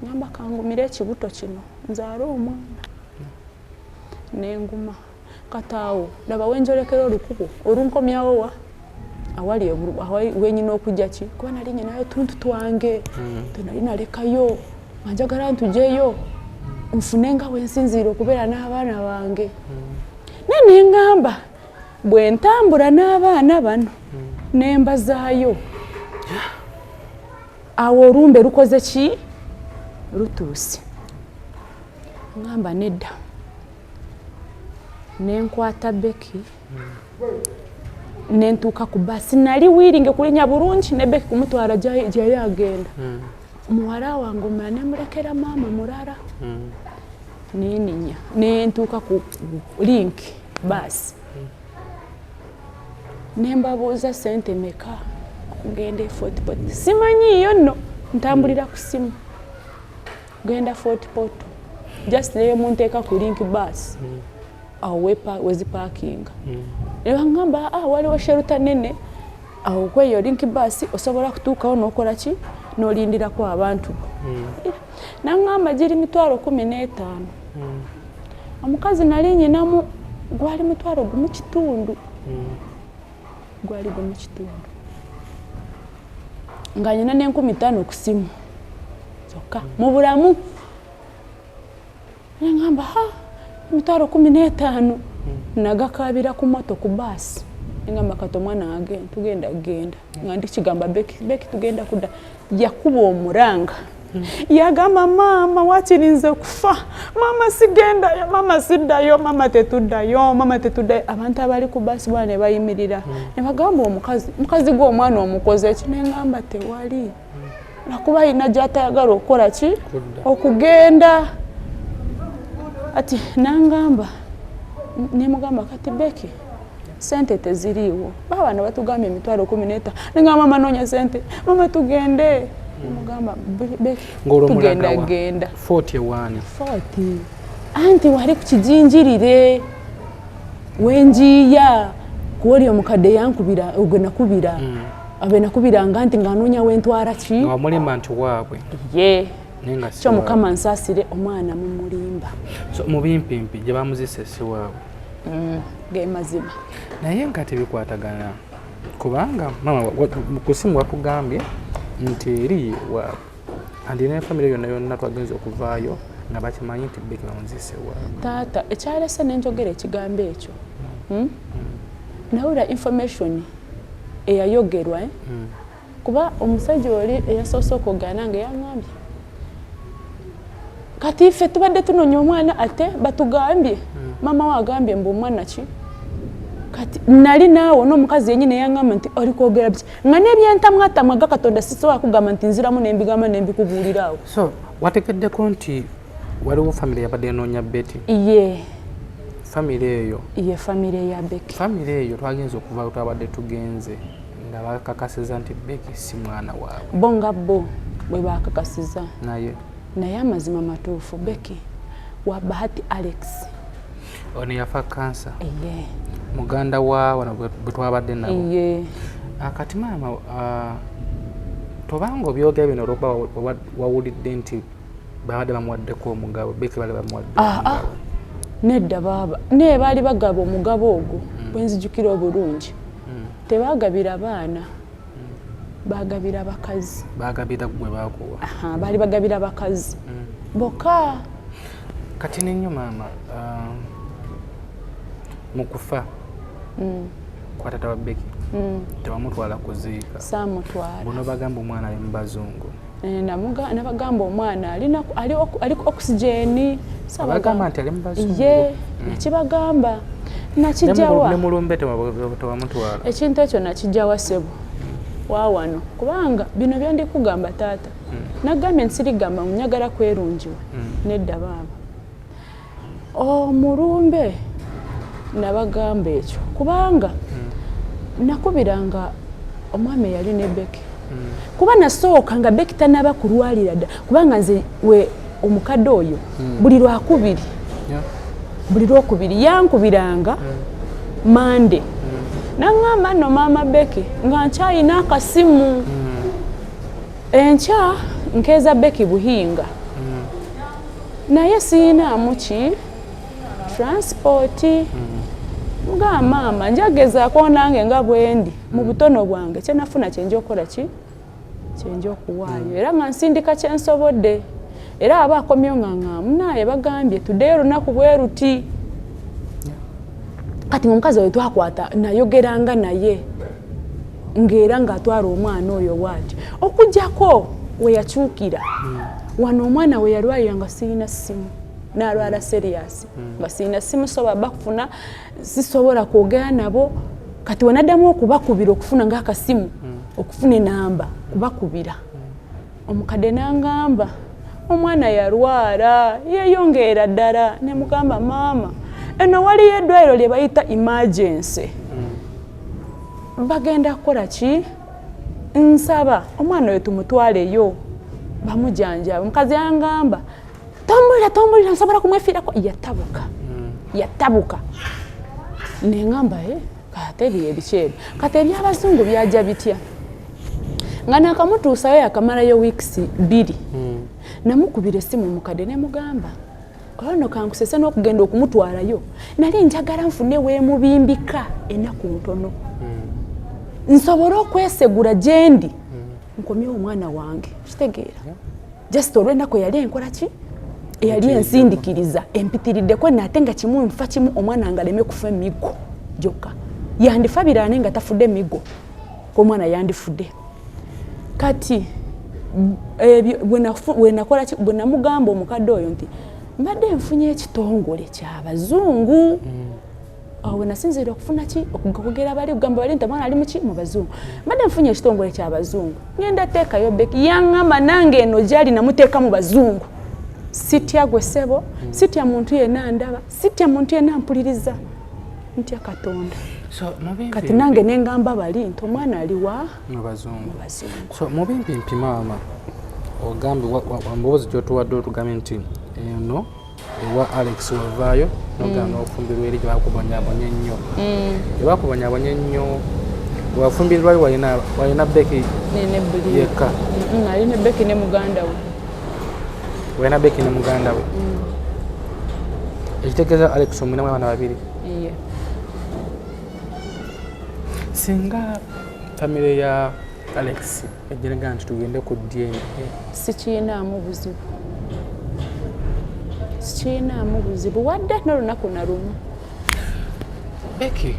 ŋŋamba kangumire ekibuto kino nzaale omwana nenguma kataawo laba wenjolekera olukubo olunkomyawo awali wenyina okujja ki kuba nali nyinayo tuntu twange tenali nalekayo nga njagala ntugyeyo nfune nga wensinziira okubeera n'abaana bange naye neŋŋamba bwe ntambula n'abaana bano nembazaayo awo olumbe lukoze ki lutuuse ŋŋamba nedda nenkwata Becky nentuuka ku basi nali wiringe kulinya bulungi ne Becky kumutwala gyali agenda muwala wange omala nemulekera maama mulala nininya nentuuka ku link basi nembabuuza sente meka okugenda Fort Portal simanyiiyo nno ntambulira ku simu genda Fort Portal just naye munteeka ku link basi awo weziparkinga nebangamba waliwo sheruta nene awo kweyo link basi osobola kutuukawo n'okola ki n'olindirako abantu nangamba giri 15,000 omukazi nali nyinamu gwali 1,500 gwali gumu kitundu nga nyina ne15,000 ku simu zokka mu bulamu nangamba 15,000 nagakabira ku moto ku basi ngamba kato mwana agenda tugenda nga ndikigamba Becky tugenda kuda yakuba omuranga yagamba maama wakirinze kufa maama sigenda maama siddayo maama tetuddayo abantu abali ku basi bwana ne bayimirira ne bagamba omukazi gw'omwana omukoze eki nengamba tewali nakuba ina gyatayagala okukola ki okugenda ati nangamba nemugamba kati Becky sente teziriiwo baabana batugambye 15,000 nengamba mama noonya sente mama tugende mugamba Becky tugenda 41 anti wali ku kijinjirire wenjiya kuwoli omukadde yankubira ogwe nakubira abe nakubiranga anti ng'anoonya wentwala ki nga mulima nti waabwe kyo mukama nsaasire omwana mumulimba mu bimpimpi gye bamuzisa esi waabwe ge mazima naye nga tebikwatagana kubanga mama kusimu watugambye nti eri waabwe andi ne famire yonna twagenza okuvaayo nga bakimanyi nti Becky bamuzise waabwe taata ekyalese nenjogera ekigambo ekyo nawulira information eyayogerwa kuba omusajja oli eyasoose okugana nga yaŋŋambye kati ffe tubadde tunoonya omwana ate batugambye mama wagambye mbu omwana ki kati nali naawo n'omukazi yennyini yaŋŋamba nti oli kwogera biki nga n'ebyentamwatamwa ga Katonda sisobola kugamba nti nziramu nembigamba nembikubuuliraawo so watekeddeko nti waliwo famire yabadde enoonya Betty famire eyo famire ya Becky famire eyo twagenza okuvaayo twabadde tugenze nga bakakasiza nti Becky si mwana waabwe bo nga bo bwe bakakasiza naye amazima matuufu Becky wa Bahati Alex ono yafa kansa muganda wa wano bwe twabadde nabo kati maama tobanga obyogera bino olwokuba wawulidde nti babadde bamuwaddeko omugabo Becky bali bamuwadde omugabo nedda baaba naye baali bagaba omugabo ogwo bwenzijukira obulungi tebagabira baana bagabira abakazi bagabira gwe bakuwa baali bagabira abakazi bokka kati nenyo maama mukufa kwa tata wa Becky tebamutwala kuziika saamutwala buno bagamba omwana ali mu bazungu nabagamba omwana ali oxygeni bagamba nti ali mu bazungu nakibagamba nakijjawa nemulumbe tebamutwala ekintu ekyo nakijjawa ssebo waawano kubanga bino byandikugamba taata nagambye nsirigamba munyagala kwerungiwa nedda baaba omulumbe nabagamba ekyo kubanga nakubiranga omwami yali ne Becky kuba nasooka nga Becky tanaba kulwalira dda kubanga nze we omukadde oyo buli lwokubiri yankubiranga mande naŋŋamba nno maama Becky nga nkyayina akasimu enkya nkeeza Becky buhinga naye siinaamu ki transport nga maama njagezaako nange nga bwendi mu butono bwange kyenafuna kyenja okukola ki kyenja okuwaayo era nga nsindika kyensobodde era aba akomyewo ngaŋŋaamu naye bagambye tuddeyo olunaku bwe ruti kati omukazi oyo twakwata nayogeranga naye ng'era ng'atwala omwana oyo bw'ati okuggyako we yakyukira wano omwana we yalwalira nga sirina ssimu n'alwala serious nga sirina ssimu sobola bakufuna sisobola kwogera nabo kati wanaddamu okubakubira okufuna ng'akasimu okufuna enamba kubakubira omukadde n'angamba omwana yalwala yeeyongeera ddala ne mugamba maama eno waliyo eddwaliro lye bayita emergency bagenda kukola ki nsaba omwana oyo tumutwaleyo bamujanjaba omukazi yangamba tombulira nsobola kumwefiirako yatabuka neŋŋamba kate ebyebikyeri kati ebyabazungu byajja bitya nga nakamutuusayo yakamalayo wiikisi 2 namukubira essimu omukadde ne mugamba olwono kankusese n'okugenda okumutwalayo nali njagala nfune weemubimbika ennaku ntono nsobole okwesegura gye ndi nkomyewo omwana wange kitegeera just olw'ennaku yali enkola ki eyali ensindikiriza empitiriddeko naate nga kimu nfa kimu omwana nga aleme kufa emiggo gyokka yandifa biraane nga tafudde emiggo omwana yandifudde kati bwe namugamba omukadde oyo nti mbadde nfunye ekitongole ky'abazungu awo bwe nasinziira okufuna ki okugera bali kugamba bali nti omwana ali muki mu bazungu mbadde nfunye ekitongole ky'abazungu ngenda teekayo Becky yaŋŋamba nange eno gyali namuteeka mu bazungu sitya gwe ssebo sitya muntu yenna ndaba sitya muntu yenna mpuliriza ntya Katonda kati nange nengamba bali nti omwana ali wa mu bazungu so mubimpimpi maama ogambe wambuuzi gyotuwadde otugambe nti eno ewa Alex wavaayo nogamba ofumbirwa eri gyebakubonyabonye ennyo gyebakubonyabonye ennyo wafumbirwayo walina Becky yekka alina Becky ne muganda we walina Becky ne muganda we ekitegeeza Alex omwinamu abaana 2 singa famire ya Alex ejjeraga nti tugende ku DNA sikiinaamu buzibu wadde n'olunaku na lumu Becky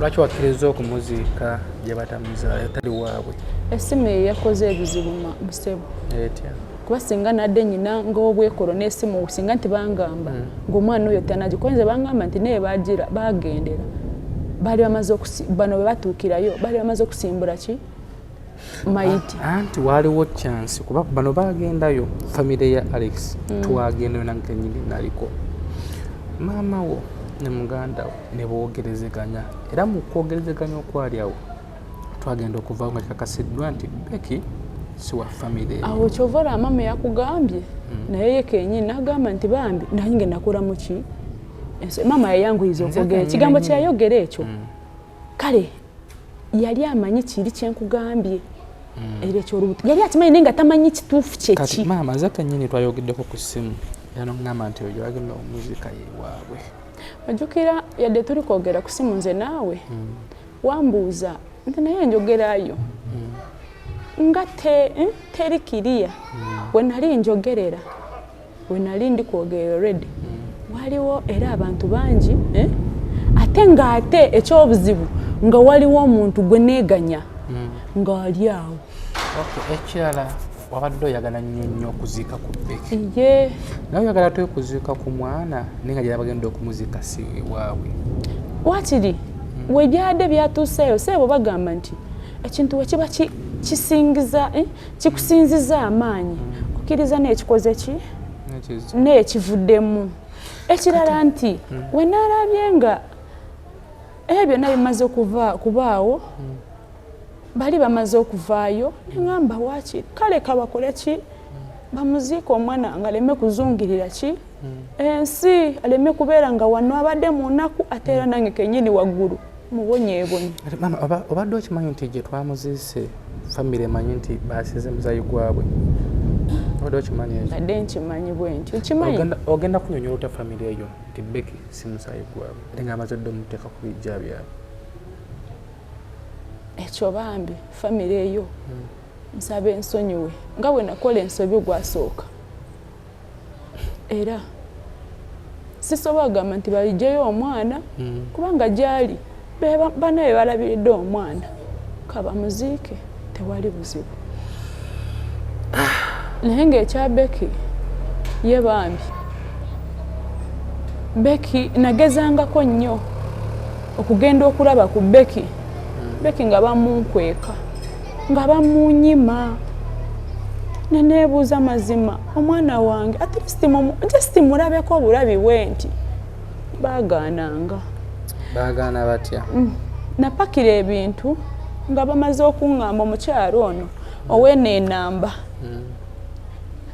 lwaki wakkiriza okumuziika gye batamuzaala tali waabwe essimu eyo yakoze ebizibu musebo etya kuba singa nadde nyina ng'obwekolo n'essimu singa nti bangamba ng'omwana oyo tanagikonze bangamba nti naye bagendera bali bamaze bano bwe batuukirayo bali bamaze okusimbula ki mayiti anti waliwo chance kuba bano bagendayo famire ya Alex twagendayo nange nyini naliko maama wo ne muganda wo ne boogerezeganya era mu kwogerezeganya okwali awo twagenda okuvaawo nga kikakasiddwa nti Becky si wa famire awo kyovola maama yakugambye naye ye kenyini n'agamba nti bambi nange nakola mu ki maama yayanguyiza okwogera ekigambo kyayogera ekyo kale yali amanyi kiri kyenkugambye era ekyolubuto yali akimanyi naye nga tamanyi kituufu kyeki kati maama zaka nyini twayogeddeko ku ssimu era n'ogamba nti oyo gyewagenda omuzika ye waabwe ojjukira yadde tuli kwogera ku ssimu nze naawe wambuuza nti naye njogerayo nga teri kiriya we nali njogerera we nali ndi kwogera already waliwo era abantu bangi ate ng'ate ekyobuzibu nga waliwo omuntu gwe neeganya ng'ali awo ekirala wabadde oyagala nnyo okuziika ku Becky ye nawe oyagala te okuziika ku mwana naye nga gyabagenda okumuziika si waabwe wakiri we gyadde byatuuseeyo seebo bagamba nti ekintu we kiba kikusinziza amaanyi okkiriza n'ekikoze ki n'ekivuddemu ekirala nti we naalabye nga ebyo byonna bimaze kubaawo bali bamaze okuvaayo neŋŋamba wakiri kale kabakole ki bamuziika omwana nga aleme kuzungirira ki ensi aleme kubeera nga wano abadde mu nnaku ate era nange kenyini waggulu mubonyeebonye mama obadde okimanyi nti gye twamuziise famire emanyi nti baasize muzayi gwabwe obadde okimanyi ekyo badde nkimanyi bwe nti okimanyi ogenda kunyonyola otya famire eyo nti Becky si muzayi gwabwe ate nga amaze dde omuteeka ku bijja byabwe ekyo bambi famire eyo nsaba ensonyiwe nga bwe nakola ensobi gwasooka era sisobola kugamba nti balijjeyo omwana kubanga gyali bana be balabiridde omwana kabamuziike tewali buzibu naye ng'ekya Becky ye bambi Becky nagezangako nnyo okugenda okulaba ku Becky Becky nga bamunkweka nga bamunyima nenebuuza mazima omwana wange at least just mulabeko obulabi bwenti bagaananga batya napakira ebintu nga bamaze okuŋŋamba omukyalo ono ow'enamba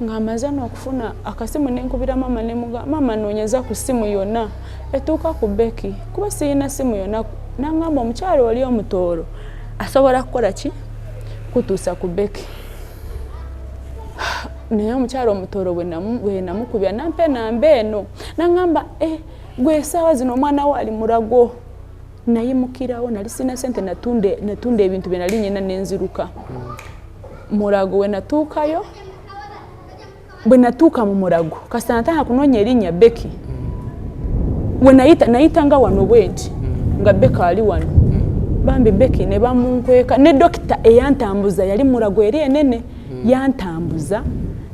nga amaze n'okufuna akasimu nenkubira mama mama noonyeza ku simu yonna etuuka ku Becky kuba sirina simu yonna nangamba omukyalo oli omutoolo asobola kukola ki kutuusa ku Becky naye omukyalo omutoolo bwe namukubya nampe namba eno nangamba gwe esaawa zino omwana we ali mulago nayimukirawo nali sina sente natunda ebintu bye nali nyina nenziruka mulago we natuukayo bwe natuuka mu mulago kasita natanga kunoonya erinnya Becky we nayita nga wano bwenti nga Becky ali wano bambi Becky ne bamunkweka ne dokita eyantambuza yali mulago eri enene yantambuza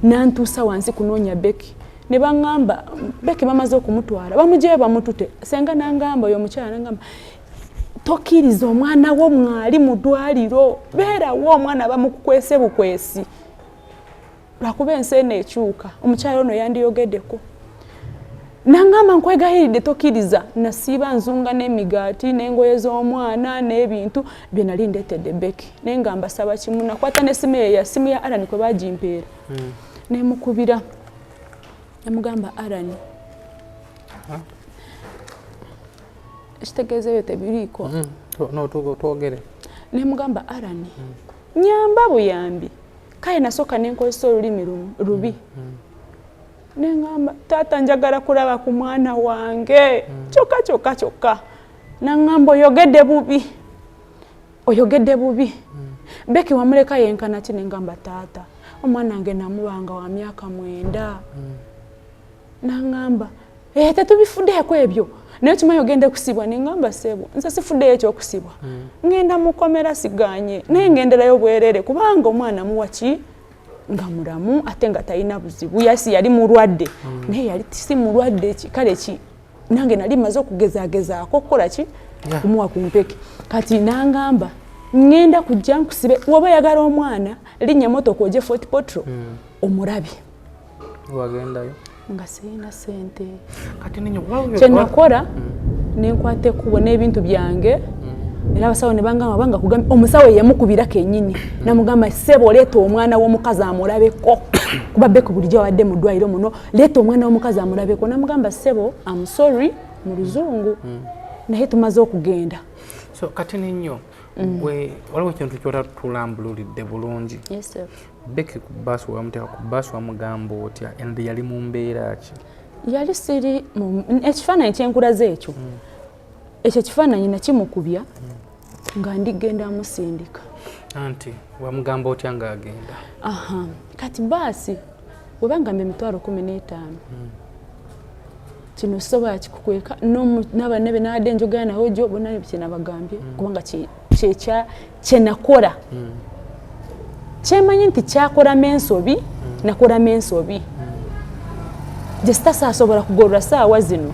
nantuusa wansi kunoonya Becky ne baŋŋamba Becky bamaze okumutwala bamugyeyo bamutute senga nangamba oyo omukyala nangamba tokkiriza omwana wo mwali mu ddwaliro beerawo omwana bamukukwese bukwesi lwakuba ensi eno ekyuka omukyala ono yandiyogeddeko nangamba nkwegayiridde tokkiriza nasiiba nzunga n'emigaati n'engoye z'omwana n'ebintu bye nali ndeetedde Becky naye nga mbasaba kimu nakwata n'essimu simu ya Alan kwe bagimpeera nemukubira namugamba Alan ekitegeeza ebyo tebiriiko twogere nemugamba Alan nyamba buyambi kale nasooka nenkozesa olulimi rubi nengamba taata njagala kulaba ku mwana wange kyokka nangamba oyogedde bubi Becky wamuleka yenkana ki nengamba taata omwana wange namubanga wa myaka 9 nangamba tetubifuddeeko ebyo naye kimanyi ogende kusibwa nengamba sebo nze sifuddeyo ekyokusibwa ngenda mukomera siganye naye ngenderayo bwerere kubanga omwana muwaki nga mulamu ate nga talina buzibu yasi yali mulwadde naye yali si mulwadde kale ki nange nali maze okugezagezaako okukola ki kumuwa ku mpeke kati nangamba ngenda kujja nkusibe woba yagala omwana linnya motoka oje Fort Potro omulabi wagendayo nga sirina sente kati ninyo kyenakola nenkwata ekkubo n'ebintu byange era abasawo ne bangamba kugamba omusawo yamukubira kennyini namugamba sebo leeta omwana w'omukazi amulabeko kuba Becky bulijjo awadde mu ddwaliro muno leeta omwana w'omukazi amulabeko namugamba sebo I'm sorry mu luzungu naye tumaze okugenda so kati ninyo waliwo ekintu kyotatulambululidde bulungi Becky ku bbaasi wamuteeka ku bbaasi wamugamba otya endi yali mu mbeera ki yali siri ekifaananyi kyenkulaze ekyo ekyo ekifaananyi nakimukubya nga ndigenda amusindika anti wamugamba otya ng'agenda kati bbaasi webangamba 15,000 kino sobola kikukweka n'abanne be nawadde njogera nawe gyo bonna kyenabagambye kubanga kyenakola kyemanyi nti kyakolamu ensobi nakolamu ensobi gye sitasasobola kugolora saawa zino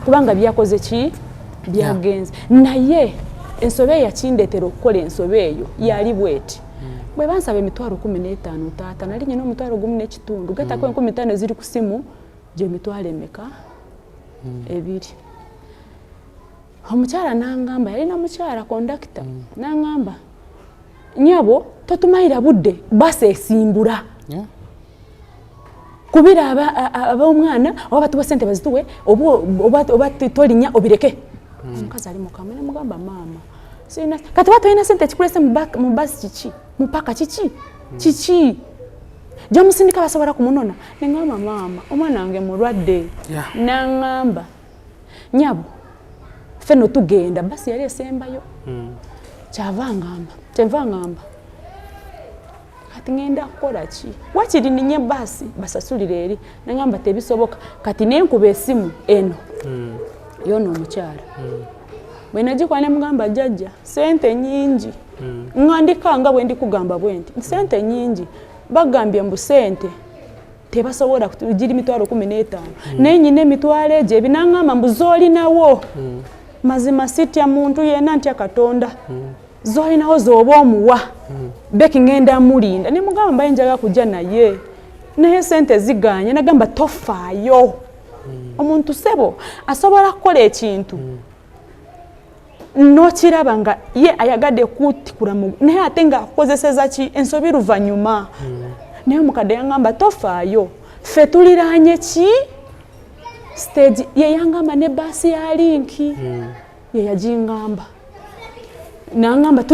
kubanga byakoze ki byagenze naye ensobe yakindeetera okukola ensobe eyo yali bweti bwe bansaba 15,000 taata nali nyina 1,500 gatako 15,000 ziri ku simu gye 2,000 2 omukyala nangamba yalina mukyala kondakita nangamba nyabo totumayira budde basi esimbula kubira ab'omwana oba batuwa sente bazituwe oba tolinya obireke omukazi ali mukama namugamba maama sina kati batolina sente kikulese mu basi kiki mupaka kiki gyomusindika basobola kumunona nengamba maama omwana wange mulwadde nangamba nyabo feno tugenda basi yali esembayo kyenva ngamba kati ngenda kukola ki wakiri ninye basi basasulire eri nangamba tebisoboka kati nenkuba esimu eno yono omukyala bwe nagikwa ne mugamba jjajja sente nyingi ngandika nga bwe ndikugamba bwenti sente nyingi bagambye mbu sente tebasobola giri 15,000 naye nyina emitwalo egyo ebinangamba mbu zoolinawo mazima sitya muntu yena ntya Katonda zoyinawo zoba omuwa Becky ngenda mulinda ne mugamba mbaye njaga kujja naye sente ziganye nagamba tofaayo omuntu sebo asobola kukola ekintu nokiraba nga ye ayagadde kutikula naye ate nga akozeseza ki ensobi luvannyuma naye omukadde yangamba tofaayo ffe tuliraanye ki stage ye yangamba ne baasi ya linki ye yagingamba nangamba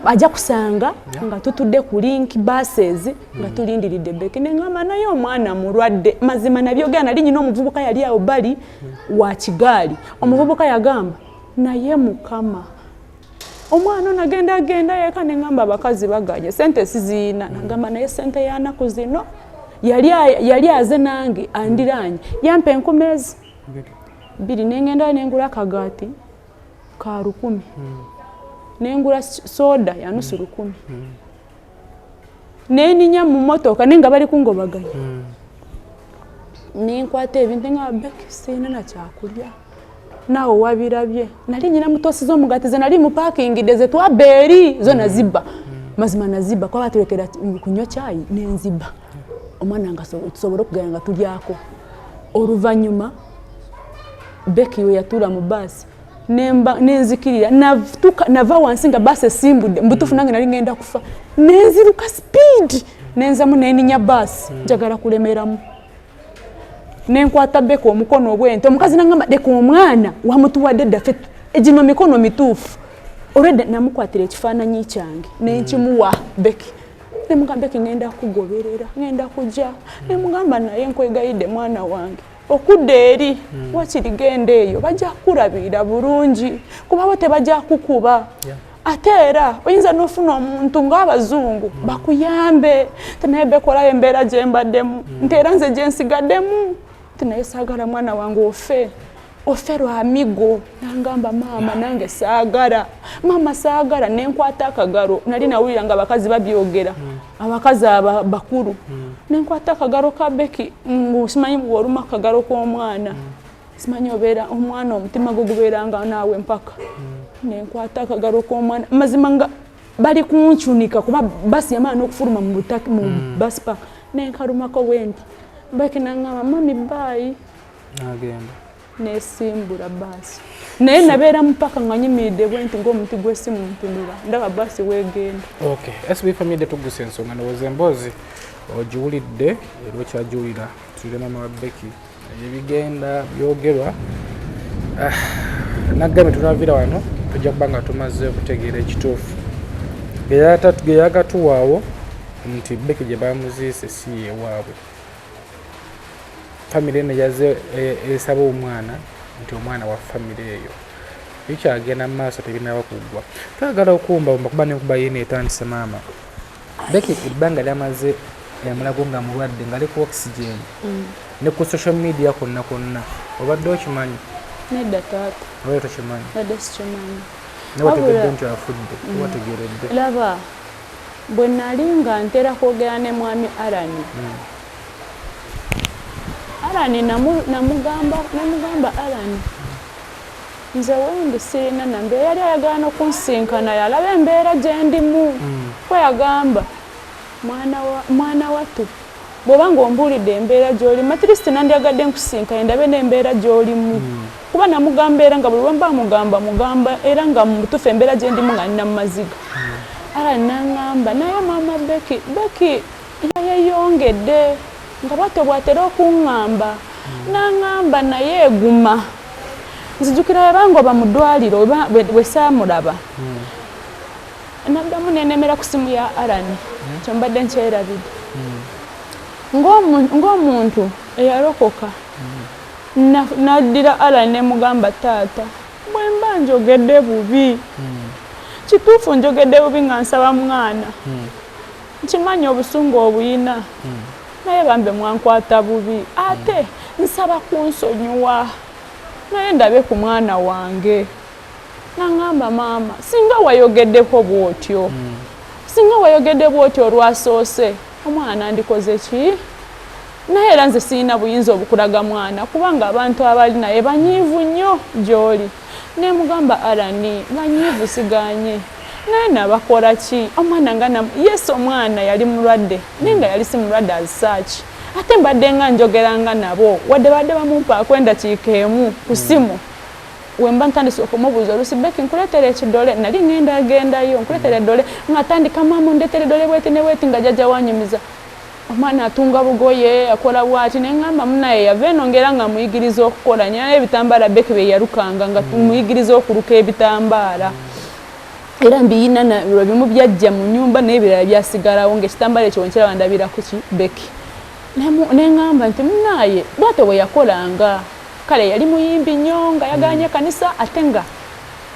ajja kusanga nga tutudde ku link buses nga tulindiridde Becky nengamba naye omwana mulwadde mazima nabyogera nali nyina omuvubuka yali awo bali wa kigaali omuvubuka yagamba naye mukama omwana onagenda yeka nengamba abakazi baganye sente sizina nangamba naye sente yanaku zino yali aze nange andiranye yampa enkumezi 2 nengenda nengula akagaati ka 10 nengula soda ya nusu 10 neninya mu motoka nenga bali kungobaganya nenkwata ebintu nga Becky sina na kyakulya nawo wabirabye nali nyina mutosi zo mugatize nali mu parking deze twaberi zo naziba mazima naziba kwa batulekera kunywa chai nenziba omwana nga tusobora kuganga tulyako oluvanyuma Becky yo yatula mu basi nenzikirira nava wansi nga basi esimbudde mbutufu nange nali ngenda kufa nenziruka speed nenzamu neninya basi njagala kulemeramu nenkwata Becky omukono obwente omukazi nangamba deka omwana wamutuwadde daffe egino mikono mituufu already namukwatira ekifaananyi kyange nenkimuwa Becky nemugamba Becky ngenda kugoberera ngenda kujja nemugamba naye nkwegayidde mwana wange okudda eri wakirigenda eyo bajja kukulabira bulungi kuba bo tebajja kukuba ate era oyinza n'ofuna omuntu ng'abazungu bakuyambe tenaye Bekola embeera gye mbaddemu nti era nze gye nsigaddemu naye saagala mwana wange ofe lwa migo nangamba maama nange saagala maama saagala nenkwata akagalo nali nawulira nga abakazi babyogera abakazi bakulu nenkwata akagalo ka Becky simanyi bw'oluma akagalo k'omwana simanyi obeera omwana omutima gwe gubeeranga naawe mpaka nenkwata akagalo k'omwana mazima nga bali kuncunika kuba basi yamala n'okufuluma mu basi park nenkalumako bwenti Becky nangamba mami bye agenda nesimbula basi naye nabeera mpaka nga nyimiridde bwenti ng'omuti gw'essimu mpunira ndaba basi weegenda. Okay, SB4 Media Tuggussa Enssonga ndowooza emboozi ogiwulidde era okyagiwulira tule maama wa Becky ebigenda byogerwa nagambye tunavira wano tujja kuba nga tumaze okutegeera ekituufu ge yagatuwaawo nti Becky gye bamuziise si yewaabwe family eno yaze esaba omwana nti omwana wa family eyo ekyagenda mu maaso tebinaba kuggwa twagala okumba kuba nekuba yena etandise maama Becky ebbanga lyamaze yamulago nga mulwadde nga ali ku oxygen ne ku social media konna obadde okimanyi nedda taata oba tokimanyi nedda sikimanyi newategedde nti afudde wategeredde laba bwe nali nga ntera kwogera ne mwami Alani namugamba Alani nze wendi sirina nambe yali ayagala n'okunsinkana yalaba embeera gye ndimu kwe yagamba mwana wattu bw'oba ng'ombuulidde embeera gy'olimu atirisi nandyagadde nkusinkanye ndabe n'embeera gy'olimu kuba namugamba era nga buli lwe mba mugamba era nga mu butuufu embeera gye ndimu nga nina mu maziga Alani nangamba naye maama Becky yayeyongedde nga bwatyo bwatera okuŋŋamba nangamba naye eguma nzijukira webangoba mu ddwaliro bwe saamulaba naddamu nenemera ku simu ya Alani kyombadde nkyerabidde ng'omuntu eyalokoka naddira Alani nemugamba taata bwe mba njogedde bubi kituufu njogedde bubi nga nsaba mwana nkimanyi obusungu obuyina naye bambe mwankwata bubi ate nsaba kunsonyiwa naye ndabe ku mwana wange nangamba maama singa wayogeddeko bw'otyo singa wayogedde bw'otyo olwasoose omwana nandikoze ki naye era nze sirina buyinza obukulaga mwana kubanga abantu abali naye banyiivu nnyo gy'oli ne mugamba arani banyivu siganye naye nabakola ki omwana nga yes omwana yali mulwadde ninga yali si mulwadde as such ate mbadde nga njogeranga nabo wadde badde bamumpa akwenda kiikeemu ku simu wemba ntandise okumubuuza olusi Becky nkuleetera ekidole nali ngenda gendayo nkuleetera eddole ng'atandika maama ndeetera eddole bweti ne bweti nga jjajja wanyumiza omwana atunga bugoye akola bwati ne ngamba munaye yava eno ngera nga muyigiriza okukola naye ebitambaala Becky bye yalukanga nga muyigiriza okuluka ebitambaala era mbiyina lwe bimu byajja mu nnyumba naye ebirala byasigalawo ng'ekitambaala ekyo nkiraba ndabira ku ki Becky ne ngamba nti munaye bwate bwe yakolanga kale yali muyimbi nnyo nga yaganya kanisa ate nga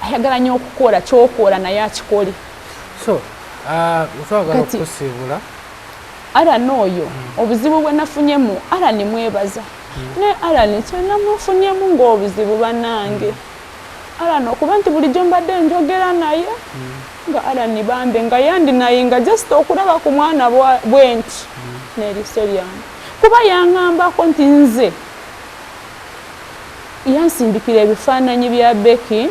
ayagala nnyo okukola kyokola naye akikole so osobola okusiibula Alan oyo obuzibu bwe nafunyemu Alan mwebaza ne Alan kyenamufunyemu ng'obuzibu bannange Alan okuba nti bulijjo mbadde njogera naye nga Alan bambe nga yandinayinga just okulaba ku mwana bwenti n'eriso lyange kuba yaŋŋambako nti nze yansindikira ebifaananyi bya Becky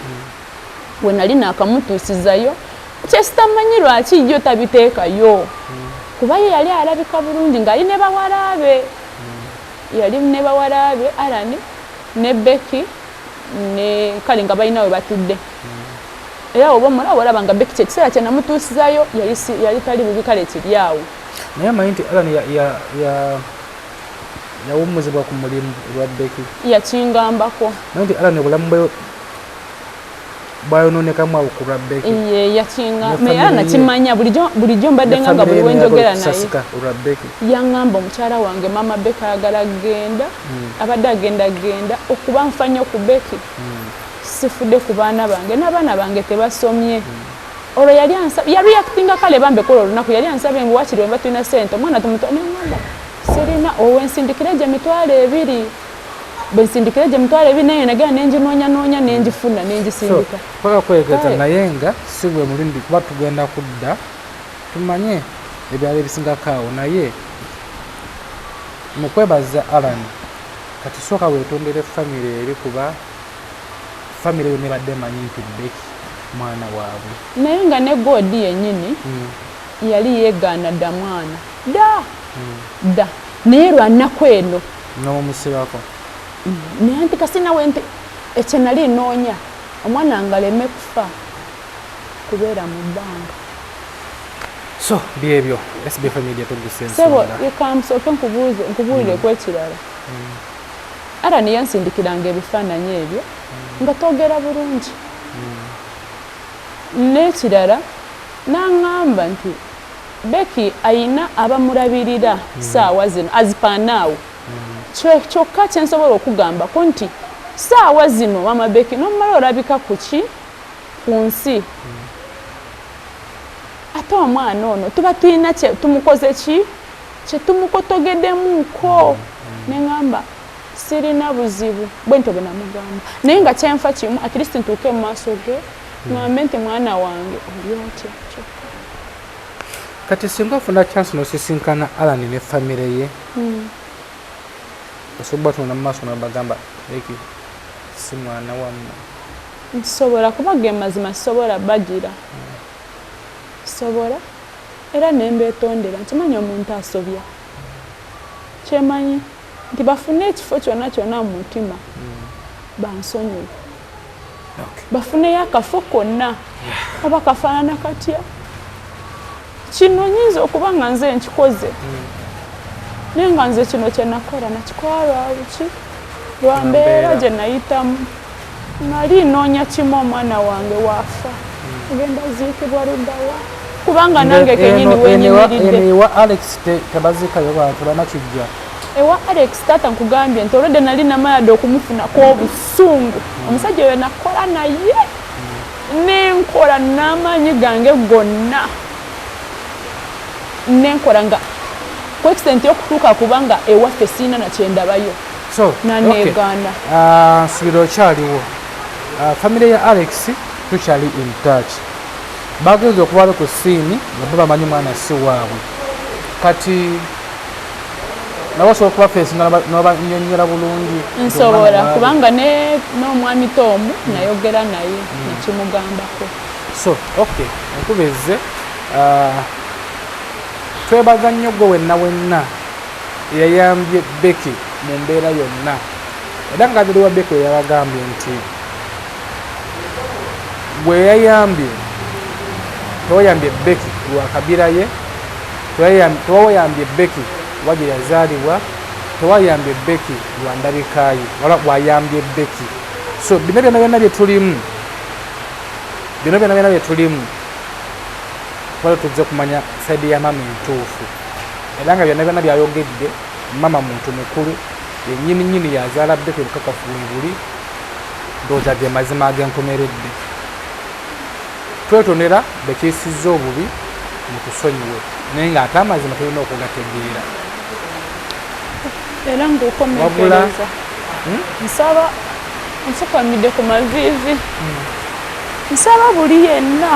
we nali naakamutuusizayo kyesitamanyi lwaki jjo tabiteekayo kuba ye yali alabika bulungi ng'ali ne bawala be yali ne bawala be Alan ne Becky ne kale nga balina we batudde era oba omulaba olaba nga Becky kyekiseera kye namutuusizayo yali tali bubi kale kiri awo naye amanyi nti Alan yawummuzibwa ku mulimu lwa Becky yakingambako naye nti Alan obulamu bwe bwayonoonekamu awo ku lwa Becky yakinga nakimanya bulijjo mbadde nga buli wenjogera naye yaŋŋamba omukyala wange Maama Becky ayagala genda abadde agenda okuba nfanye ku Becky sifudde ku baana bange n'abaana bange tebasomye olwo yali yakutinga kale bambe kola olunaku yali ansabye mbu wakiri wemba tulina ssente omwana tumuto neŋŋamba sirina owensindikire gye $2 bwensindikire gye $2 naye nagera nenginoonya nengifuna nengisindika paka kwegeza naye nga si bwe mulindi kuba tugenda kudda tumanye ebyalo ebisingako awo naye mu kwebaza Alan kati sooka weetondere famire eri kuba famire yo nebadde emanyi nti Becky mwana waabwe naye nga ne Godi yennyini yali yeegaana dda mwana dda naye lwannaku eno n'omusibako naye nti kasi nawe nti ekye nali noonya omwana nga aleme kufa kubeera mu bbanga so byebyo SB4 Media Tuggussa sebo Enssonga ikamusooke nkubuulireku ekirala Alan yansindikiranga ebifaananyi ebyo nga toogera bulungi n'ekirala n'aŋŋamba nti Becky ayina abamulabirira saawa zino azipanaawo kyokka kyensobola okugambako nti saawa zino Maama Becky nomala olabika ku ki ku nsi ate omwana ono tuba tulina tumukoze ki kyetumukotogeddemuko neŋŋamba sirina buzibu bwe nti bwe namugamba naye nga kyenfa kimu at least ntuuke mu maaso ge ŋŋambe nti mwana wange oli otya kyokka kati singa ofuna chance n'osisinkana Alan ne famire ye osobola tuna mu maaso nabagamba Becky si mwana wamma nsobola kuba ge mazima sobola bagira sobola era nembeetondera nkimanyi omuntu asobya kyemanyi nti bafune ekifo kyonna mu mutima bansonyiwe bafuneyo akafo konna oba kafaanana katya kino nyinza okuba nga nze nkikoze naye nga nze kino kyenakola nakikola lwabuki lwa mbeera gye nayitamu nali noonya kimu omwana wange waafa agenda ziikibwa luddawa kubanga nange kenyini wenyimiridde ewa Alex tebaziikayo bantu banakijja ewa Alex taata nkugambye nti olwedde nali namayadde okumufunako obusungu omusajja we nakola naye nenkola n'amaanyi gange gonna nenkola nga ku extent y'okutuuka kubanga ewaffe siina nakyendabayo naneegaana nsubira okyaliwo famire ya Alex tukyali in touch bagenza okubaalo ku siini nga bo bamanyi mwana si waabwe kati nabo osobola okuba feesi n'obanyonnyola bulungi nsobola kubanga n'omwami Tomu nayogera naye nekimugambako. So okay nkubezze twebaza nnyo gwe wenna eyayambye Becky mu mbeera yonna era nga aliwa Becky yabagambye nti bwe yayambye tewayambye Becky lwa kabira ye, tewayambye Becky waje yazaalibwa, tewayambye Becky lwa ndabika ye, wala wayambye Becky. So bino byonna bye tulimu wala tujja kumanya saidi ya mama entuufu era nga byonna byayogedde mama muntu mukulu yennyini yazaala Becky bukakafu buli ndowooza ge mazima agenkomeredde. Twetonera bekyesizza obubi mutusonyiwe naye ng'ate amazima tulina okugategeera era ng'okomekereza nsaba nfukamidde ku maviivi nsaba buli yenna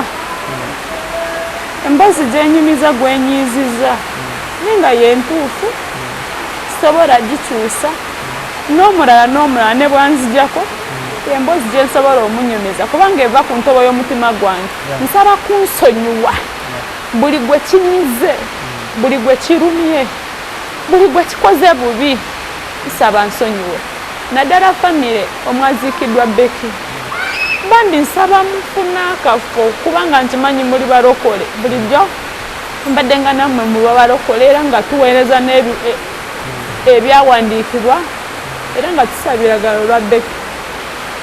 emboozi gyenyumiza gwenyiiziza naye nga yentuufu sobola gikyusa n'omulala ne bwanzijako emboozi gyensobola omunyumiza kubanga eva ku ntobo y'omutima gwange nsaba kunsonyiwa buli gwe kinyize buli gwe kirumye buli gwe kikoze bubi nsaba nsonyiwe naddala famire omwaziikiddwa Becky bambi nsaba mufuna akafo kubanga nkimanyi muli balokole bulijjo mbadde nga nammwe muba balokole era nga tuweereza ebyawandiikibwa era nga tusabiragala olwa Becky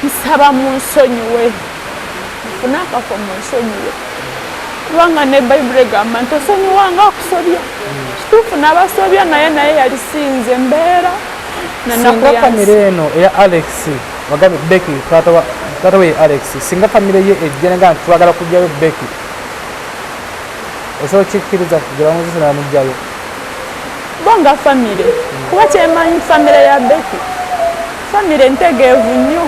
nsaba munsonyiwe mufuna akafo munsonyiwe kubanga ne Bayibuli egamba nti osonyiwanga akusobya kituufu n'abasobya naye yalisinze embeera singa famire eno eya Alex wagambye Becky taata we Alex singa famire ye ejjenega nti twagala kujjayo Becky osobola kikkiriza kugira bamuzise n'amugjayo bonga famire kuba kyemanyi famire ya Becky famire ntegeevu nnyo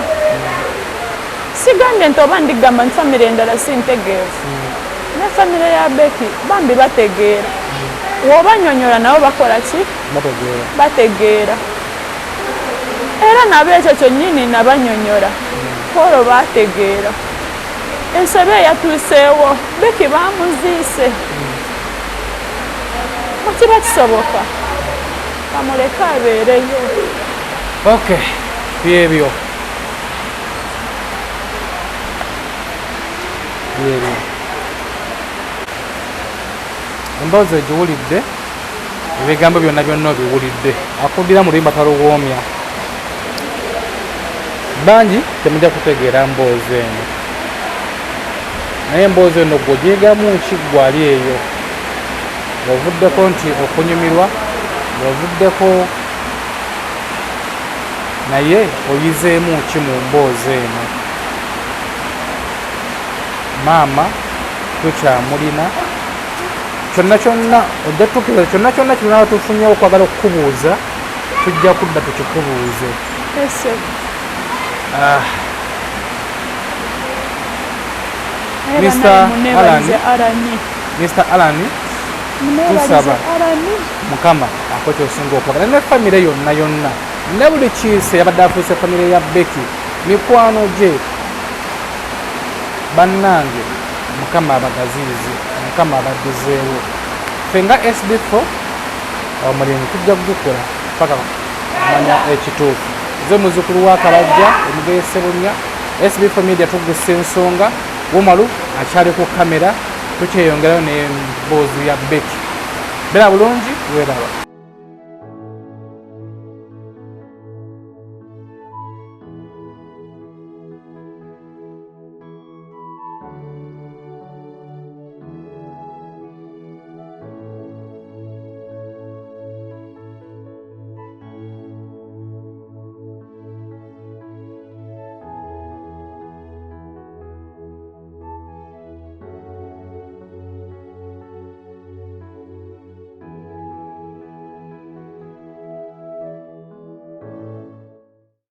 sigambye nti oba ndigamba nti famire endala si ntegeevu ne famire ya Becky bambi bategeera w'obanyonyola nabo bakola ki bategeera era nabo ekyo kyonnyini nabanyonyola olwo bategeera ensobe eyatuuseewo Becky bamuziise kiba kisoboka bamuleke abeereyo. Okay byebyo emboozi egiwulidde ebigambo byonna obiwulidde akuddira mu luyimba taluwoomya bangi temujja kutegeera mboozi eno naye emboozi eno gwe ogyegamu ki gwali eyo ovuddeko nti okunyumirwa ovuddeko naye oyizeemu ki mu mboozi eno maama tukyamulina kyonna ojja tukkiriza kyonna kirina tufunyewo okwagala okukubuuza tujja kudda tukikubuuze. Mr. Alani tusaba Mukama akoze osinga okwagala ne famire yonna ne buli kiise yabadde afuuse famire ya Becky mikwano gye bannange Mukama abagaziize Mukama abadduzeewo fenga SB4 omulimu tujja kugukola paka kumanya ekituufu nze muzukulu wa Kalajja Omugeya Ssebunya SB4 Media Tuggussa Enssonga Wumalu akyali ku kamera tukyeyongerayo n'emboozi ya Becky. Bera bulungi weeraba.